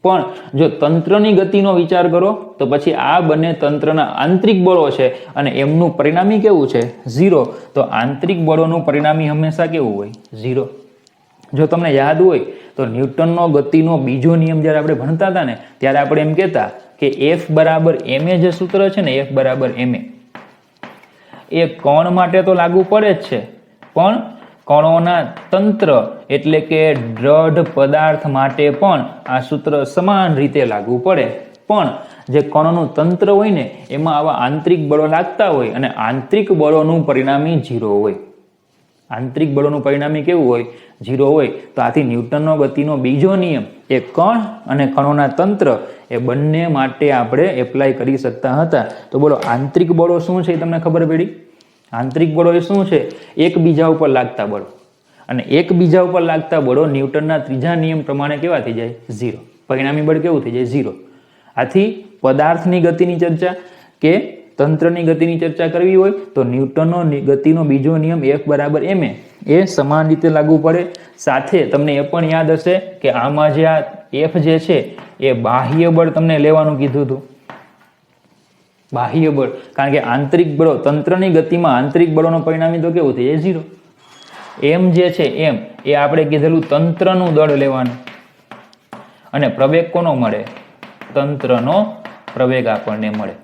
પણ જો તંત્રની ગતિનો વિચાર કરો તો પછી આ બંને તંત્રના આંતરિક બળો છે અને એમનું પરિણામી કેવું છે? 0. તો આંતરિક બળોનું પરિણામી હંમેશા કેવું હોય? 0. જો તમને યાદ હોય તો ન્યૂટનનો ગતિનો બીજો નિયમ જ્યારે આપણે ભણતા હતા ને ત્યારે આપણે એમ કહેતા કે F બરાબર ma જે સૂત્ર છે ને, F બરાબર ma, એ કણ માટે તો લાગુ પડે જ છે, પણ કણોના તંત્ર એટલે કે દ્રઢ પદાર્થ માટે પણ આ સૂત્ર સમાન રીતે લાગુ પડે. પણ જે કણોનું તંત્ર હોય ને એમાં આવા આંતરિક બળો લાગતા હોય અને આંતરિક બળોનું પરિણામી 0 હોય. આંતરિક બળોનું પરિણામી કેવું હોય? 0 હોય. તો આથી ન્યૂટનનો ગતિનો બીજો નિયમ એ કણ અને કણોના તંત્ર એ બંને માટે આપણે એપ્લાય કરી શકતા હતા. તો બોલો આંતરિક બળો શું છે એ તમને ખબર પડી? આંતરિક બળો એ શું છે? એકબીજા ઉપર લાગતા બળો. અને એકબીજા ઉપર લાગતા બળો ન્યૂટનના ત્રીજા નિયમ પ્રમાણે કેવા થઈ જાય? 0. પરિણામી બળ કેવું થઈ જાય? 0. આથી પદાર્થની ગતિની ચર્ચા કે તંત્રની ગતિની ચર્ચા કરવી હોય તો ન્યૂટનનો ગતિનો બીજો નિયમ F બરાબર ma એ સમાન રીતે લાગુ પડે. સાથે તમને એ પણ યાદ હશે કે આમાં જે આ F જે છે એ બાહ્ય બળ તમને લેવાનું કીધું હતું. બાહ્ય બળ, કારણ કે આંતરિક બળો, તંત્રની ગતિમાં આંતરિક બળોનો પરિણામી તો કેવું થઈ જાય? 0. એમ જે છે એમ એ આપણે કીધેલું તંત્રનું દળ લેવાનું અને પ્રવેગ કોનો મળે? તંત્રનો પ્રવેગ આપણને મળે.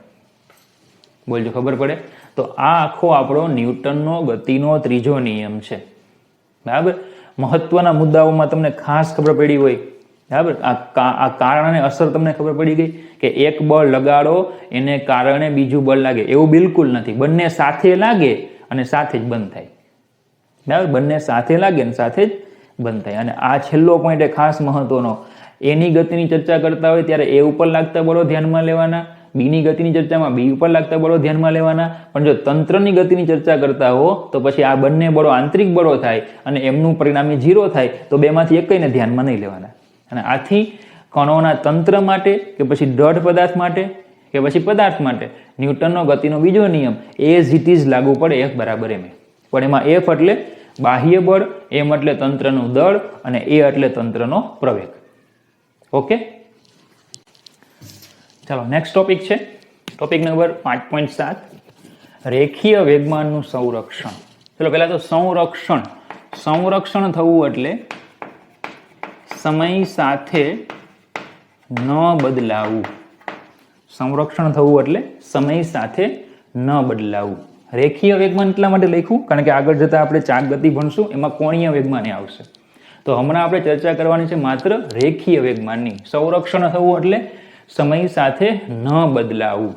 બોલજો, ખબર પડે? તો આ આખો આપણો ન્યૂટનનો ગતિનો ત્રીજો નિયમ છે. બરાબર? મહત્વના મુદ્દાઓમાં તમને ખાસ ખબર પડી હોય. બરાબર? આ કારણ અને અસર તમને ખબર પડી ગઈ કે એક બળ લગાડો એને કારણે બીજું બળ લાગે એવું બિલકુલ નથી. બંને સાથે લાગે અને સાથે જ બંધ થાય. બરાબર? બંને સાથે લાગે અને સાથે જ બંધ થાય. અને આ છેલ્લો પોઈન્ટ એ ખાસ મહત્વનો, એની ગતિની ચર્ચા કરતા હોય ત્યારે એ ઉપર લાગતા બળો ધ્યાનમાં લેવાના, બીની ગતિની ચર્ચામાં બી ઉપર લાગતા બળો ધ્યાનમાં લેવાના. પણ જો તંત્રની ગતિની ચર્ચા કરતા હો તો પછી આ બંને બળો આંતરિક બળો થાય અને એમનું પરિણામી 0 થાય. તો બેમાંથી એકને ધ્યાનમાં નહીં લેવાના. અને આથી કણોના તંત્ર માટે કે પછી દ્રઢ પદાર્થ માટે કે પછી પદાર્થ માટે ન્યૂટનનો ગતિનો બીજો નિયમ એઝ ઇટ ઇઝ લાગુ પડે, F બરાબર ma. પણ એમાં F એટલે બાહ્ય બળ, m એટલે તંત્રનું દળ અને a એટલે તંત્રનો પ્રવેગ. ઓકે, ચાલો નેક્સ્ટ ટોપિક છે ટોપિક નંબર 5.7, રેખીય વેગમાનનું સંરક્ષણ. ચલો પહેલા તો સંરક્ષણ થવું એટલે સમય સાથે ન બદલાવું. સંરક્ષણ થવું એટલે સમય સાથે ન બદલાવું. રેખીય વેગમાન એટલા માટે લખ્યું કારણ કે આગળ જતા આપણે ચાક ગતિ ભણશું એમાં કોણીય વેગમાન આવશે. તો હમણાં આપણે ચર્ચા કરવાની છે માત્ર રેખીય વેગમાનની. સંરક્ષણ થવું એટલે સમય સાથે ન બદલાવું.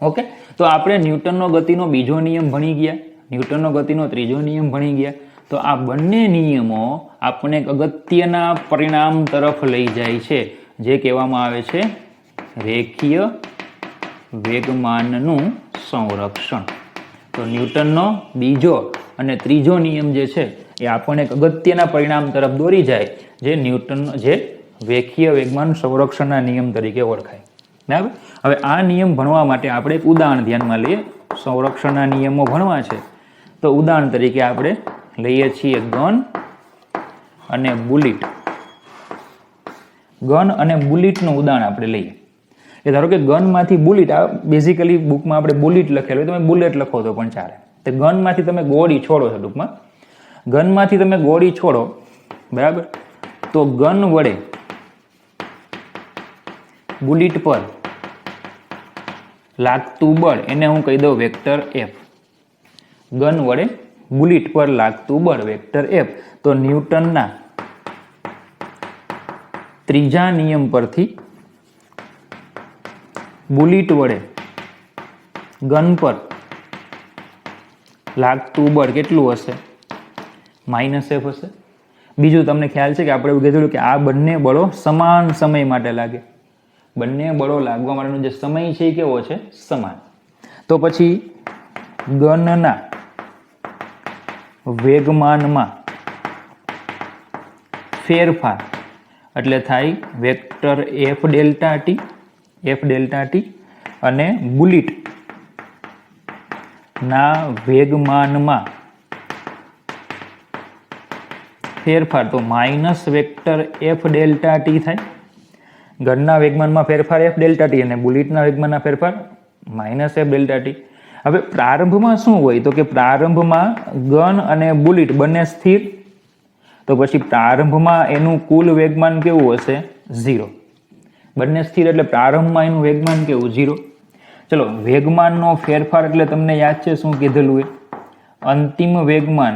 ઓકે, તો આપણે ન્યૂટનનો ગતિનો બીજો નિયમ ભણી ગયા, ન્યૂટનનો ગતિનો ત્રીજો નિયમ ભણી ગયા. તો આ બંને નિયમો આપણે એક અગત્યના પરિણામ તરફ લઈ જાય છે જે કહેવામાં આવે છે રેખીય વેગમાનનું સંરક્ષણ. તો ન્યૂટનનો બીજો અને ત્રીજો નિયમ જે છે એ આપણને એક અગત્યના પરિણામ તરફ દોરી જાય જે રેખીય વેગમાન સંરક્ષણના નિયમ તરીકે ઓળખાય. બરાબર? હવે આ નિયમ ભણવા માટે આપણે એક ઉદાહરણ ધ્યાનમાં લઈએ. સંરક્ષણના નિયમો ભણવા છે તો ઉદાહરણ તરીકે આપણે લઈએ છીએ ગન અને બુલેટ. ગન અને બુલેટનું ઉદાહરણ આપણે લઈએ. એ ધારો કે ગનમાંથી બુલેટ, આ બેઝિકલી બુકમાં આપણે બુલેટ લખેલું હોય, તમે બુલેટ લખો તો પણ ચાલે. તો ગનમાંથી તમે ગોળી છોડો છો, ટૂંકમાં ગનમાંથી તમે ગોળી છોડો, બરાબર? તો ગન વડે બુલેટ પર લાગતું બળ એને હું કહી દઉં વેક્ટર F. ગન વડે બુલેટ પર લાગતું બળ વેક્ટર F. તો ન્યૂટનના ત્રીજા નિયમ પરથી બુલેટ વડે ગન પર લાગતું બળ કેટલું હશે? -F હશે. બીજું તમને ખ્યાલ છે કે આપણે એવું કીધું કે આ બંને બળો સમાન સમય માટે લાગે. બંને બળો લાગવા માટેનો જે સમય છે એ કેવો છે? સમાન. તો પછી ગનના વેગમાનમાં ફેરફાર એટલે થાય વેક્ટર F ડેલ્ટા ટી અને બુલેટ ના વેગમાનમાં ફેરફાર તો minus vector F delta T થાય. ગનના વેગમાનમાં ફેરફાર એફ ડેલ્ટા ટી અને બુલેટના વેગમાનના ફેરફાર માઇનસ એફ ડેલ્ટા ટી. હવે પ્રારંભમાં શું હોય તો કે પ્રારંભમાં ગન અને બુલેટ બંને સ્થિર, તો પછી પ્રારંભમાં એનું કુલ વેગમાન કેવું હશે? 0. બંને સ્થિર એટલે પ્રારંભમાં એનું વેગમાન કેવું? 0. ચલો, વેગમાનનો ફેરફાર એટલે તમને યાદ છે શું કીધેલું એ? અંતિમ વેગમાન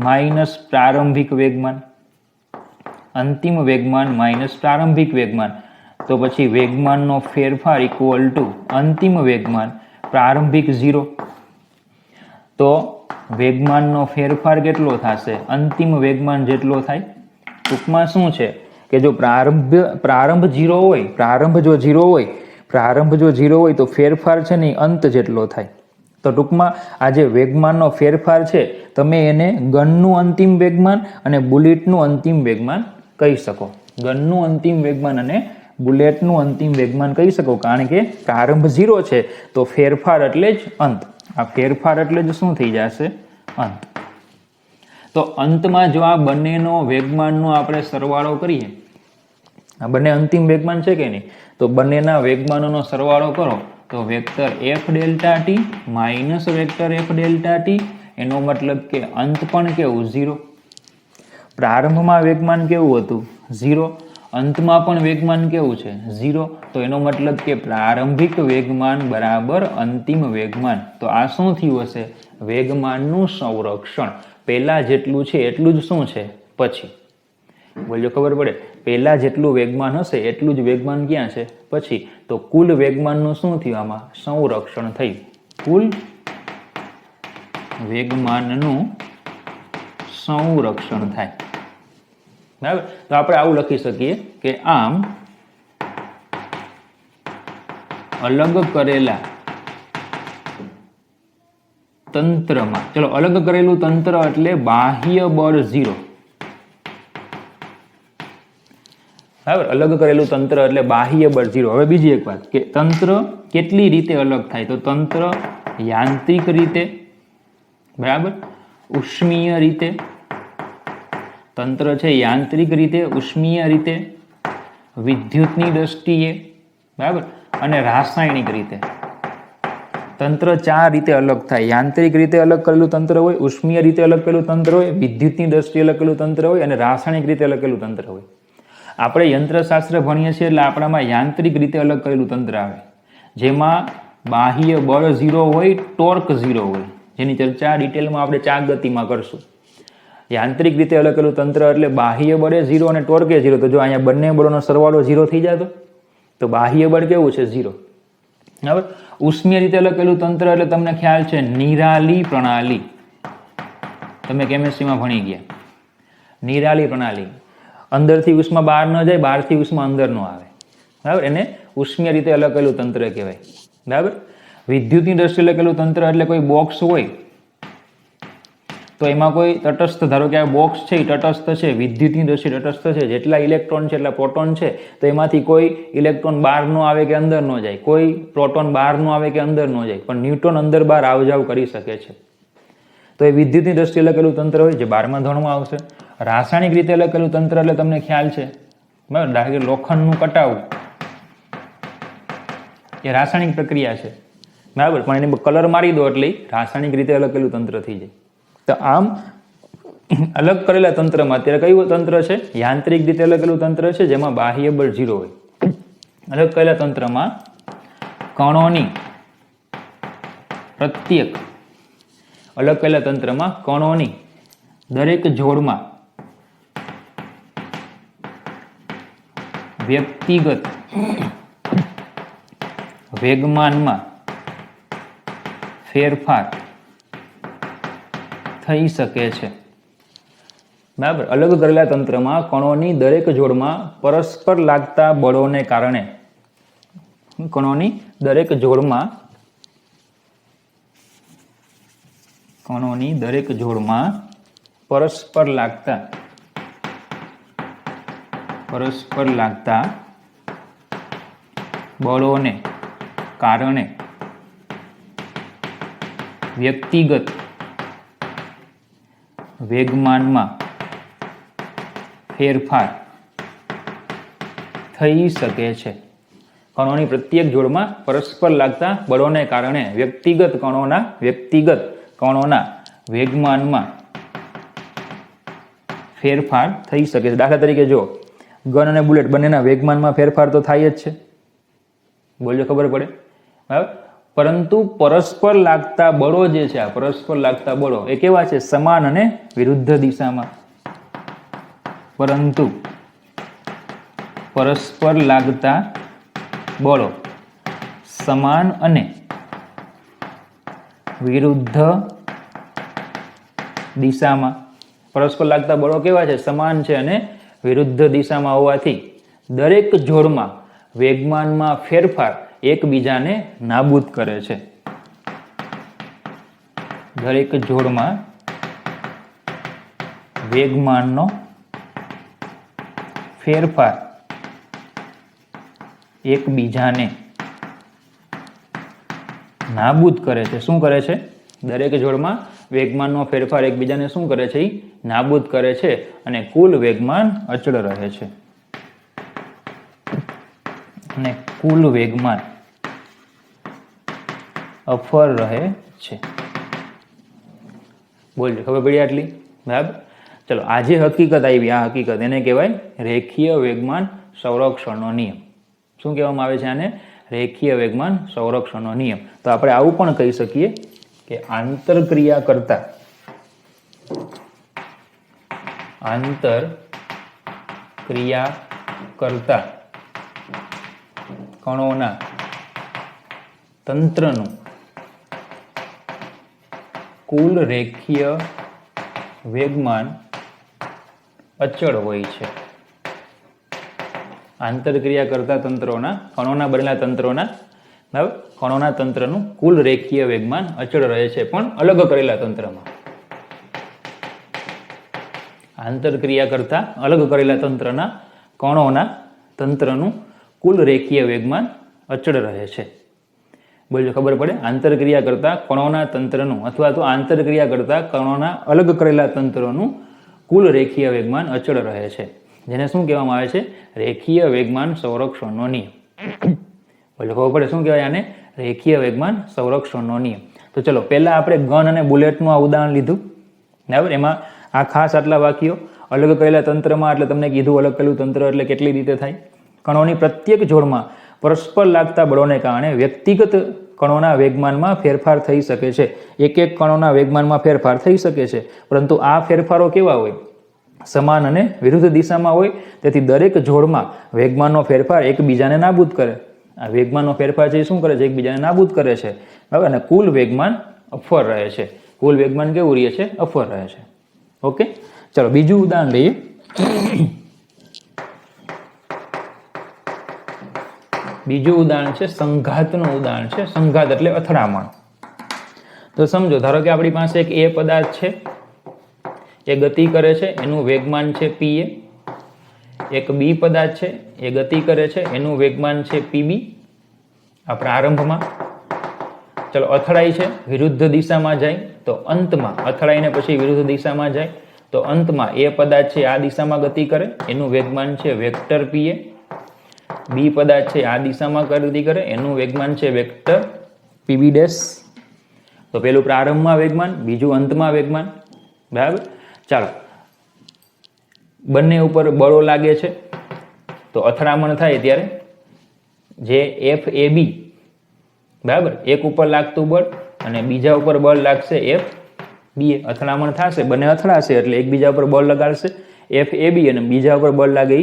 માઇનસ પ્રારંભિક વેગમાન. અંતિમ વેગમાન માઇનસ પ્રારંભિક વેગમાન. તો પછી વેગમાનનો ફેરફાર ઇક્વલ ટુ અંતિમ વેગમાન પ્રારંભિક 0. તો વેગમાનનો ફેરફાર કેટલો થશે? અંતિમ વેગમાન જેટલો થાય. ટૂંકમાં શું છે કે જો પ્રારંભ 0 હોય, પ્રારંભ જો 0 હોય તો ફેરફાર છે ને અંત જેટલો થાય. તો ટૂંકમાં આ જે વેગમાનનો ફેરફાર છે તમે એને ગનનું અંતિમ વેગમાન અને બુલેટનું અંતિમ વેગમાન કહી શકો. ગનનું અંતિમ વેગમાન અને બુલેટનું અંતિમ વેગમાન કહી શકો, કારણ કે પ્રારંભ 0 છે તો ફેરફાર એટલે જ અંત. આ ફેરફાર એટલે જ શું થઈ જશે? અંત. તો અંતમાં જો આ બંનેનો વેગમાનનો આપણે સરવાળો કરીએ, આ બંને અંતિમ વેગમાન છે કે નહીં, તો બંનેના વેગમાનોનો સરવાળો કરો તો vector F delta T minus vector F delta T, એનો મતલબ કે અંત પણ કેવું? 0. પ્રારંભમાં વેગમાન કેવું હતું? 0. અંતમાં પણ વેગમાન કેવું છે? 0. તો એનો મતલબ કે પ્રારંભિક વેગમાન બરાબર અંતિમ વેગમાન. તો આ શું થયું હશે? વેગમાનનું સંરક્ષણ. પહેલા જેટલું છે એટલું જ શું છે પછી? બોલ્યો ખબર પડે? પહેલા જેટલું વેગમાન હશે એટલું જ વેગમાન ક્યાં છે? પછી. તો કુલ વેગમાનનું શું થયું? આમાં સંરક્ષણ થયું. કુલ વેગમાનનું સંરક્ષણ થાય. બરાબર? તો આપણે આવું લખી શકીએ કે આમ અલગ કરેલા તંત્રમાં, ચલો અલગ કરેલું તંત્ર એટલે બાહ્ય બળ 0. બરાબર? અલગ કરેલું તંત્ર એટલે બાહ્ય બળ 0. હવે બીજી એક વાત કે તંત્ર કેટલી રીતે અલગ થાય? તો તંત્ર યાંત્રિક રીતે, બરાબર, ઉષ્મીય રીતે, તંત્ર છે યાંત્રિક રીતે, ઉષ્મીય રીતે, વિદ્યુતની દ્રષ્ટિએ, બરાબર, અને રાસાયણિક રીતે. તંત્ર 4 રીતે અલગ થાય. યાંત્રિક રીતે અલગ કરેલું તંત્ર હોય, ઉષ્મીય રીતે અલગ કરેલું તંત્ર હોય, વિદ્યુતની દ્રષ્ટિએ અલગ કરેલું તંત્ર હોય અને રાસાયણિક રીતે અલગ કરેલું તંત્ર હોય. આપણે યંત્રશાસ્ત્ર ભણીએ છીએ એટલે આપણામાં યાંત્રિક રીતે અલગ કરેલું તંત્ર આવે, જેમાં બાહ્ય બળ 0 હોય, ટોર્ક 0 હોય, જેની ચર્ચા ડિટેલમાં આપણે ચાક ગતિમાં કરશું. યાંત્રિક રીતે અલગ કરેલું તંત્ર એટલે બાહ્ય બળે 0 અને ટોર્કે 0. તો જો અહીંયા બંને બળોનો સરવાળો 0 થઈ જતો તો બાહ્ય બળ કેવું છે? 0. બરાબર? ઉષ્મીય રીતે અલગ કરેલું તંત્ર એટલે તમને ખ્યાલ છે નિરાલી પ્રણાલી. તમે કેમેસ્ટ્રીમાં ભણી ગયા. નિરાલી પ્રણાલી, અંદરથી ઉષ્મા બહાર ન જાય, બહારથી ઉષ્મા અંદર ન આવે. બરાબર? એને ઉષ્મીય રીતે અલગ કરેલું તંત્ર કહેવાય. બરાબર? વિદ્યુતની દ્રષ્ટિએ અલગ કરેલું તંત્ર એટલે કોઈ બોક્સ હોય તો એમાં કોઈ તટસ્થ, ધારો કે આ બોક્સ છે એ તટસ્થ છે, વિદ્યુતની દ્રષ્ટિએ તટસ્થ છે, જેટલા ઇલેક્ટ્રોન છે એટલા પ્રોટોન છે, તો એમાંથી કોઈ ઇલેક્ટ્રોન બહાર ન આવે કે અંદર ન જાય, કોઈ પ્રોટોન બહાર ન આવે કે અંદર ન જાય, પણ ન્યુટ્રોન અંદર બહાર આવ જાવ કરી શકે છે. તો એ વિદ્યુતની દ્રષ્ટિએ અલગ કરેલું તંત્ર હોય જે 12મા ધોરણમાં આવશે. રાસાયણિક રીતે અલગ કરેલું તંત્ર એટલે તમને ખ્યાલ છે, બરાબર, ડાયરેક્ટ લોખંડનું કટાવું એ રાસાયણિક પ્રક્રિયા છે, બરાબર, પણ એને કલર મારી દો એટલે રાસાયણિક રીતે અલગ કરેલું તંત્ર થઈ જાય. તો આમ અલગ કરેલા તંત્રમાં અત્યારે કયું તંત્ર છે? યાંત્રિક રીતે અલગ કરેલું તંત્ર છે જેમાં બાહ્ય બળ 0 હોય. અલગ કરેલા તંત્રમાં કણોની પ્રત્યેક, અલગ કરેલા તંત્રમાં કણોની દરેક જોડમાં વ્યક્તિગત વેગમાનમાં ફેરફાર થઈ શકે છે. બરાબર? અલગ કરેલા તંત્રમાં કણોની દરેક જોડમાં પરસ્પર લાગતા બળોને કારણે, કણોની દરેક જોડમાં પરસ્પર લાગતા બળોને કારણે વ્યક્તિગત વેગમાનમાં ફેરફાર થઈ શકે છે. કણોની પ્રત્યેક જોડમાં પરસ્પર લાગતા બળોને કારણે વ્યક્તિગત કણોના વેગમાનમાં ફેરફાર થઈ શકે છે. દાખલા તરીકે જો ગન અને બુલેટ બંનેના વેગમાનમાં ફેરફાર તો થાય જ છે, બોલજો ખબર પડે, બરાબર. પરંતુ પરસ્પર લાગતા બળો જે છે, આ પરસ્પર લાગતા બળો એ કેવા છે? સમાન અને વિરુદ્ધ દિશામાં. પરંતુ પરસ્પર લાગતા બળો સમાન અને વિરુદ્ધ દિશામાં. પરસ્પર લાગતા બળો કેવા છે? સમાન છે અને વિરુદ્ધ દિશામાં હોવાથી દરેક જોડમાં વેગમાનમાં ફેરફાર એકબીજાને નાબૂદ કરે છે. દરેક જોડમાં વેગમાનનો ફેરફાર એકબીજાને નાબૂદ કરે છે. શું કરે છે? દરેક જોડમાં વેગમાનનો ફેરફાર એકબીજાને શું કરે છે? નાબૂદ કરે છે અને કુલ વેગમાન અચળ રહે છે. અને કુલ વેગમાન અફર રહે છે. બોલજો ખબર પડી આટલી, બરાબર. ચલો, આ જે હકીકત આવી, આ હકીકત એને કહેવાય રેખીય વેગમાન સંરક્ષણનો નિયમ. શું કહેવામાં આવે છે આને? રેખીય વેગમાન સંરક્ષણનો નિયમ. તો આપણે આવું પણ કહી શકીએ કે આંતરક્રિયા કરતા કણોના તંત્રનું કુલ રેખીય વેગમાન અચળ હોય છે. આંતરક્રિયા કરતા તંત્રોના, કણોના બનેલા તંત્રોના, બરાબર, કણોના તંત્રનું કુલ રેખીય વેગમાન અચળ રહે છે, પણ અલગ કરેલા તંત્રમાં. આંતરક્રિયા કરતા અલગ કરેલા તંત્રના કણોના તંત્રનું કુલ રેખીય વેગમાન અચળ રહે છે. બોલજો ખબર પડે. આંતરક્રિયા કરતા કણોના તંત્રનું અથવા તો આંતરક્રિયા કરતા કણોના અલગ કરેલા તંત્રોનું કુલ રેખીય વેગમાન અચળ રહે છે, જેને શું કહેવામાં આવે છે? રેખીય વેગમાન સંરક્ષણનો નિયમ. બોલો ખબર પડે શું કહેવાય આને? રેખીય વેગમાન સંરક્ષણનો નિયમ. તો ચલો, પહેલા આપણે ગન અને બુલેટનું આ ઉદાહરણ લીધું, બરાબર. એમાં આ ખાસ આટલા વાક્યો અલગ કરેલા તંત્રમાં, એટલે તમને કીધું અલગ કરેલું તંત્ર એટલે કેટલી રીતે થાય. કણોની પ્રત્યેક જોડમાં પરસ્પર લાગતા બળોને કારણે વ્યક્તિગત કણોના વેગમાનમાં ફેરફાર થઈ શકે છે. એક એક કણોના વેગમાનમાં ફેરફાર થઈ શકે છે, પરંતુ આ ફેરફારો કેવા હોય? સમાન અને વિરુદ્ધ દિશામાં હોય. તેથી દરેક જોડમાં વેગમાનનો ફેરફાર એકબીજાને નાબૂદ કરે. આ વેગમાનનો ફેરફાર છે એ શું કરે છે? એકબીજાને નાબૂદ કરે છે, બરાબર. અને કુલ વેગમાન અફર રહે છે. કુલ વેગમાન કેવું રહે છે? અફર રહે છે. ઓકે, ચલો બીજું ઉદાહરણ લઈએ. બીજું ઉદાહરણ છે સંઘાતનું ઉદાહરણ છે. સંઘાત એટલે અથડામણ. તો સમજો, ધારો કે આપણી પાસે એક એ પદાર્થ છે, એ ગતિ કરે છે, એનું વેગમાન છે pa. એક બી પદાર્થ છે, એ ગતિ કરે છે, એનું વેગમાન છે pb. આ પ્રારંભમાં. ચલો, અથડાય છે, વિરુદ્ધ દિશામાં જાય, તો અંતમાં અથડાઈને પછી વિરુદ્ધ દિશામાં જાય, તો અંતમાં એ પદાર્થ છે આ દિશામાં ગતિ કરે, એનું વેગમાન છે વેક્ટર pa. બી પદાર્થ છે આ દિશામાં ગતિ કરે, એનું વેગમાન છે વેક્ટર pb ડેશ. તો પેલું પ્રારંભમાં વેગમાન, બીજું અંતમાં વેગમાન, બરાબર. ચાલો, બંને ઉપર બળો લાગે છે, તો અથડામણ થાય ત્યારે જે FAB, બરાબર, એક ઉપર લાગતું બળ અને બીજા ઉપર બળ લાગશે FBA. અથડામણ થશે, બંને અથડાશે એટલે એકબીજા ઉપર બળ લગાડશે FAB અને બીજા ઉપર બળ લાગે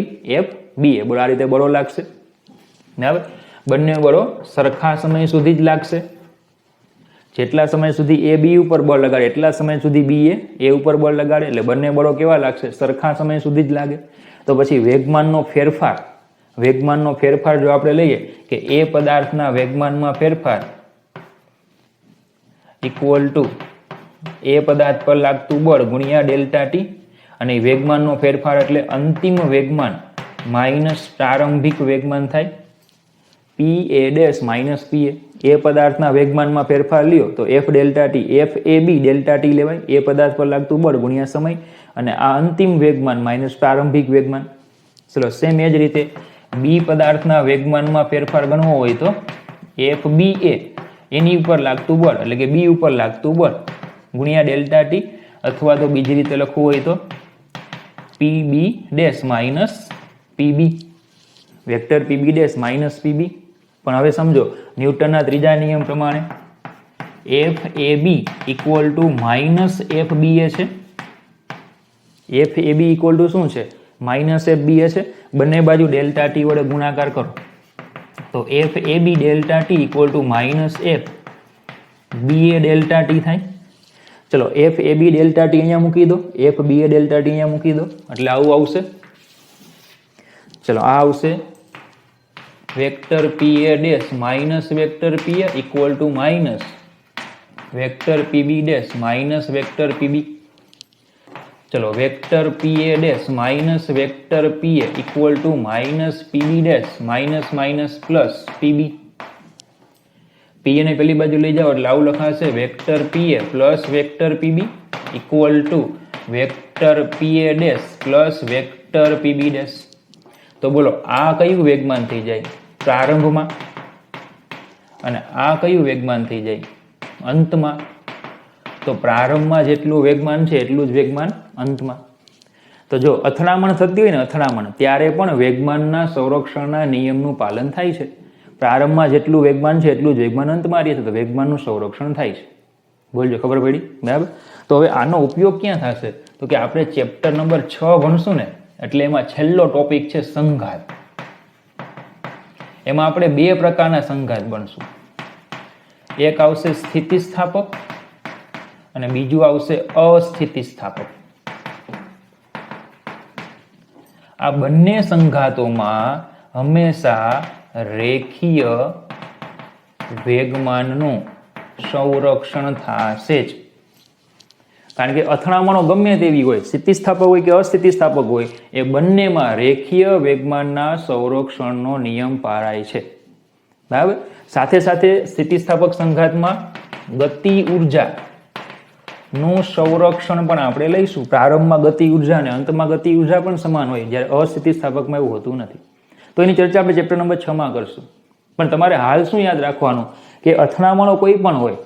FBA. બોલો, આ રીતે બળો લાગશે, બરાબર. બંને બળો સરખા સમય સુધી જ લાગશે. જેટલા સમય સુધી એ બી ઉપર બળ લગાડે એટલા સમય સુધી બી એ ઉપર બળ લગાડે, એટલે બંને બળો કેવા લાગશે? સરખા સમય સુધી જ લાગે. તો પછી વેગમાનનો ફેરફાર જો આપણે લઈએ કે એ પદાર્થના વેગમાનમાં ફેરફાર ઇક્વલ ટુ એ પદાર્થ પર લાગતું બળ ગુણ્યા ડેલ્ટા ટી, અને વેગમાનનો ફેરફાર એટલે અંતિમ વેગમાન માઇનસ પ્રારંભિક વેગમાન થાય PA ડેશ માઇનસ PA. એ પદાર્થના વેગમાનમાં ફેરફાર લ્યો તો F delta T, FAB delta T લેવાય, એ પદાર્થ પર લાગતું બળ ગુણ્યા સમય, અને આ અંતિમ વેગમાન માઇનસ પ્રારંભિક વેગમાન. ચલો, સેમ એ જ રીતે બી પદાર્થના વેગમાનમાં ફેરફાર ગણવો હોય તો એફ બી એ એની ઉપર લાગતું બળ એટલે કે બી ઉપર લાગતું બળ ગુણ્યા ડેલ્ટા ટી, અથવા તો બીજી રીતે લખવું હોય તો PB dash minus PB, vector PB dash minus PB. પણ હવે સમજો ન્યૂટનના ત્રીજા નિયમ પ્રમાણે F A B equal to minus F B A છે. F A B equal to શું છે? માઇનસ એફ બી એ છે. બંને બાજુ ડેલ્ટા ટી વડે ગુણાકાર કરો તો F A B delta T equal to minus F B A delta T થાય. ચલો F A B delta T અહીંયા મૂકી દો, F B A delta T અહીંયા મૂકી દો એટલે આવું આવશે. ચલો આ આવશે vector P A dash minus vector P A equal to minus vector PB dash minus vector PB. ચલો vector P A dash minus vector P A equal to minus PB dash minus minus plus PB. P A ને પેલી બાજુ લઈ જાઓ એટલે આવું લખાશે vector P A plus vector PB equal to vector P A dash plus vector PB dash. તો બોલો આ કયું વેગમાન થઈ જાય પ્રારંભમાં અને આ કયું વેગમાન થઈ જાય અંતમાં? તો પ્રારંભમાં જેટલું વેગમાન છે એટલું જ વેગમાન અંતમાં. તો જો અથડામણ થતી હોય ને અથડામણ ત્યારે પણ વેગમાનના સંરક્ષણના નિયમનું પાલન થાય છે. પ્રારંભમાં જેટલું વેગમાન છે એટલું જ વેગમાન અંતમાં રહે છે તો વેગમાનનું સંરક્ષણ થાય છે. બોલજો ખબર પડી? બરાબર. તો હવે આનો ઉપયોગ ક્યાં થશે? તો કે આપણે ચેપ્ટર નંબર 6 ભણશું ને એટલે એમાં છેલ્લો ટોપિક છે સંઘાત. એમાં આપણે બે પ્રકારના સંઘાત ભણશું. એક આવશે સ્થિતિસ્થાપક અને બીજું આવશે અસ્થિતિસ્થાપક. આ બંને સંઘાતોમાં હંમેશા રેખીય વેગમાનનું સંરક્ષણ થશે જ. કારણ કે અથડામણો ગમે તેવી હોય, સ્થિતિસ્થાપક હોય કે અસ્થિતિસ્થાપક હોય, એ બંનેમાં રેખીય વેગમાનના સંરક્ષણનો નિયમ પાળાય છે. બરાબર. સાથે સાથે સ્થિતિસ્થાપક સંઘાતમાં ગતિ ઉર્જા નું સંરક્ષણ પણ આપણે લઈશું. પ્રારંભમાં ગતિ ઉર્જા અને અંતમાં ગતિ ઉર્જા પણ સમાન હોય, જ્યારે અસ્થિતિસ્થાપકમાં એવું હોતું નથી. તો એની ચર્ચા આપણે ચેપ્ટર નંબર 6 માં કરશું. પણ તમારે હાલ શું યાદ રાખવાનું કે અથડામણો કોઈ પણ હોય,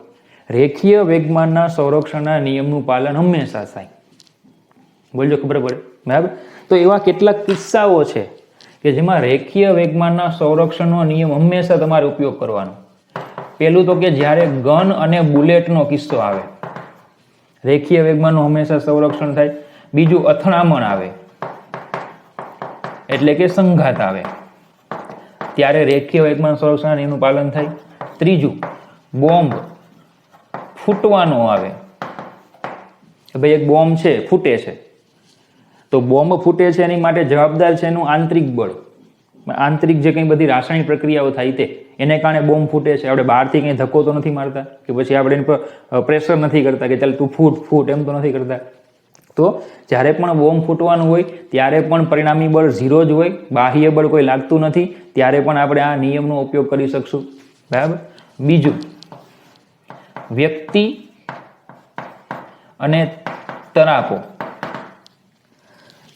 રેખીય વેગમાનના સંરક્ષણના નિયમનું પાલન હંમેશા થાય. બોલજો ખબર પડે? બરાબર. તો એવા કેટલાક કિસ્સાઓ છે કે જેમાં રેખીય વેગમાનના સંરક્ષણનો નિયમ હંમેશા તમારે ઉપયોગ કરવાનો. પહેલું તો કે જ્યારે ગન અને બુલેટનો કિસ્સો આવે, રેખીય વેગમાનનું હંમેશા સંરક્ષણ થાય. બીજું અથડામણ આવે એટલે કે સંઘાત આવે ત્યારે રેખીય વેગમાન સંરક્ષણ નિયમનું પાલન થાય. ત્રીજું બોમ્બ ફૂટવાનો આવે કે ભાઈ એક બોમ્બ છે ફૂટે છે, તો બોમ્બ ફૂટે છે એની માટે જવાબદાર છે એનું આંતરિક બળ. આંતરિક જે કંઈ બધી રાસાયણિક પ્રક્રિયાઓ થાય તે એને કારણે બોમ્બ ફૂટે છે. આપણે બહારથી કંઈ ધક્કો તો નથી મારતા કે પછી આપણે એની પર પ્રેશર નથી કરતા કે ચાલ તું ફૂટ એમ તો નથી કરતા. તો જ્યારે પણ બોમ્બ ફૂટવાનું હોય ત્યારે પણ પરિણામી બળ 0 જ હોય, બાહ્ય બળ કોઈ લાગતું નથી, ત્યારે પણ આપણે આ નિયમનો ઉપયોગ કરી શકશું. બરાબર. બીજું વ્યક્તિ અને તરાપો.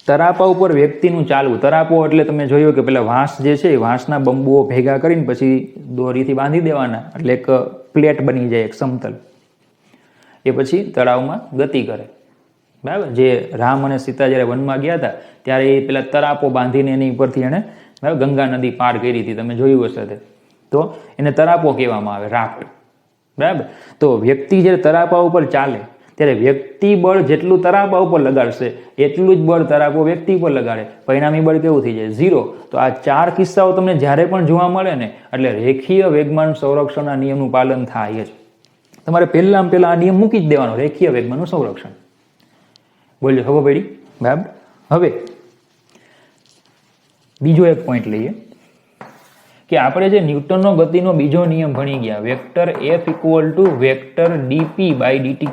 તરાપા ઉપર વ્યક્તિનું ચાલવું. તરાપો એટલે તમે જોયું કે પેલા વાંસ જે છે એ વાંસના બંબુઓ ભેગા કરીને પછી દોરીથી બાંધી દેવાના એટલે એક પ્લેટ બની જાય, એક સમતલ. એ પછી તળાવમાં ગતિ કરે. બરાબર. જે રામ અને સીતા જ્યારે વનમાં ગયા હતા ત્યારે એ પેલા તરાપો બાંધીને એની ઉપરથી એણે ગંગા નદી પાર કરી હતી, તમે જોયું હશે તે. તો એને તરાપો કહેવામાં આવે, રાફ્ટ. બરાબર. તો વ્યક્તિ જ્યારે તરાપા ઉપર ચાલે ત્યારે વ્યક્તિ બળ જેટલું તરાપા ઉપર લગાડશે એટલું જ બળ તરાપો વ્યક્તિ પર લગાડે, પરિણામી બળ કેવું થઈ જાય? 0. તો આ 4 કિસ્સાઓ તમને જ્યારે પણ જોવા મળે ને એટલે રેખીય વેગમાન સંરક્ષણના નિયમનું પાલન થાય જ. તમારે પહેલા આ નિયમ મૂકી જ દેવાનો, રેખીય વેગમાનનું સંરક્ષણ. બોલ્યો ખબર પડી? બરાબર. હવે બીજો એક પોઈન્ટ લઈએ કે આપણે જે ન્યૂટનનો ગતિનો બીજો નિયમ ભણી ગયા, vector F equal to vector D P by D T.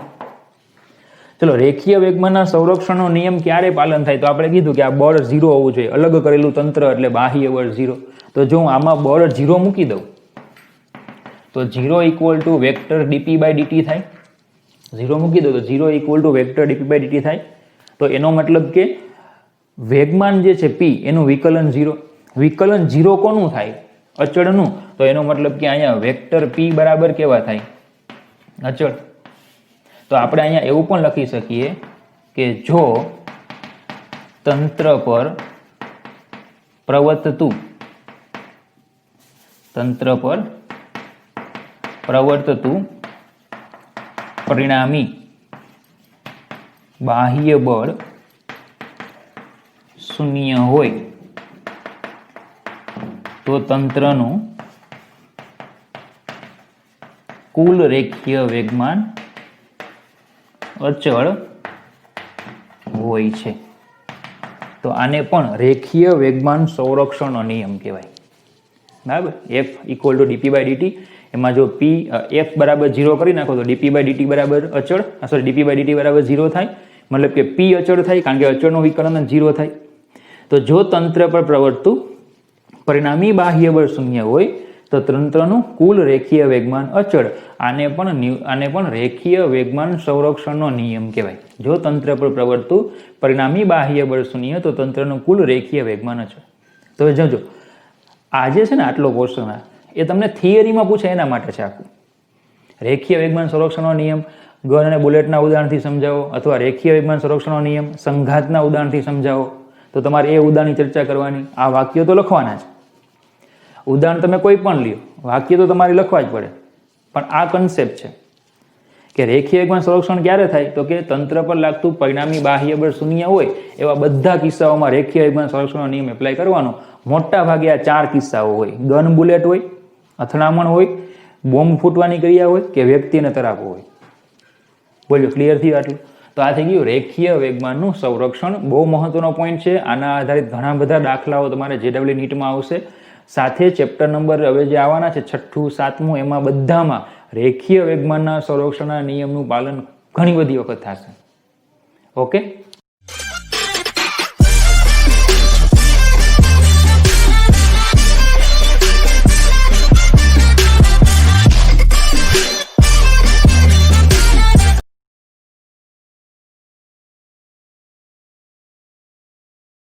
ચલો રેખીય વેગમાનના સંરક્ષણનો નિયમ ક્યારે પાલન થાય? તો આપણે કીધું કે આ બળ 0 હોવું જોઈએ, અલગ કરેલું તંત્ર એટલે બાહ્ય બળ 0. તો જો હું આમાં બળ 0 મૂકી દઉં તો 0 equal to vector D P by D T થાય. 0 મૂકી દો તો 0 equal to vector D P by D T થાય. તો એનો મતલબ કે વેગમાન જે છે પી એનું વિકલન 0. વિકલન 0 કોનું થાય? અચળનું. તો એનો મતલબ કે અહીંયા વેક્ટર p બરાબર કેવા થાય? અચળ. તો આપણે અહીંયા એવું પણ લખી શકીએ કે જો તંત્ર પર પ્રવર્તતું પરિણામી બાહ્ય બળ શૂન્ય હોય તો તંત્રનું કુલ રેખીય વેગમાન અચળ હોય છે. તો આને પણ રેખીય વેગમાન સંરક્ષણનો નિયમ કહેવાય. બરાબર. F = dp/dt. એમાં જો f બરાબર 0 કરી નાખો તો dp/dt બરાબર અચળ, dp/dt બરાબર 0 થાય. મતલબ કે p અચળ થાય, કારણ કે અચળનું વિકલન 0 થાય. તો જો તંત્ર પર પ્રવર્તતું પરિણામી બાહ્ય બળ શૂન્ય હોય તો તંત્રનું કુલ રેખીય વેગમાન અચળ. આને પણ રેખીય વેગમાન સંરક્ષણનો નિયમ કહેવાય. જો તંત્ર પર પ્રવર્તતું પરિણામી બાહ્ય બળ શૂન્ય તો તંત્રનું કુલ રેખીય વેગમાન અચળ. તો જોજો, આજે છે ને આટલો ક્વેશ્ચન એ તમને થિયરીમાં પૂછે એના માટે છે આખું. રેખીય વેગમાન સંરક્ષણનો નિયમ ગન અને બુલેટના ઉદાહરણથી સમજાવો, અથવા રેખીય વેગમાન સંરક્ષણનો નિયમ સંઘાતના ઉદાહરણથી સમજાવો. તો તમારે એ ઉદાહરણની ચર્ચા કરવાની. આ વાક્યો તો લખવાના છે. ઉદાહરણ તમે કોઈ પણ લ્યો, વાક્ય તો તમારે લખવા જ પડે. પણ આ કન્સેપ્ટ છે કે રેખીય વેગમાન સંરક્ષણ ક્યારે થાય? તો કે તંત્ર પર લાગતું પરિણામી બાહ્ય બળ શૂન્ય હોય એવા બધા કિસ્સાઓમાં રેખીય વેગમાન સંરક્ષણનો નિયમ એપ્લાય કરવાનો. મોટા ભાગે આ 4 કિસ્સાઓ હોય: ગન બુલેટ હોય, અથડામણ હોય, બોમ્બ ફૂટવાની ક્રિયા હોય, કે વ્યક્તિને તરાપો હોય. બોલ્યો, ક્લિયર થયું આટલું? તો આ થઈ ગયું રેખીય વેગમાનનું સંરક્ષણ. બહુ મહત્વનો પોઈન્ટ છે. આના આધારિત ઘણા બધા દાખલાઓ તમારે JEE નીટમાં આવશે. સાથે ચેપ્ટર નંબર હવે જે આવવાના છે 6ઠું 7મું, એમાં બધામાં રેખીય વેગમાનના સંરક્ષણના નિયમનું પાલન ઘણી બધી વખત થશે. ઓકે.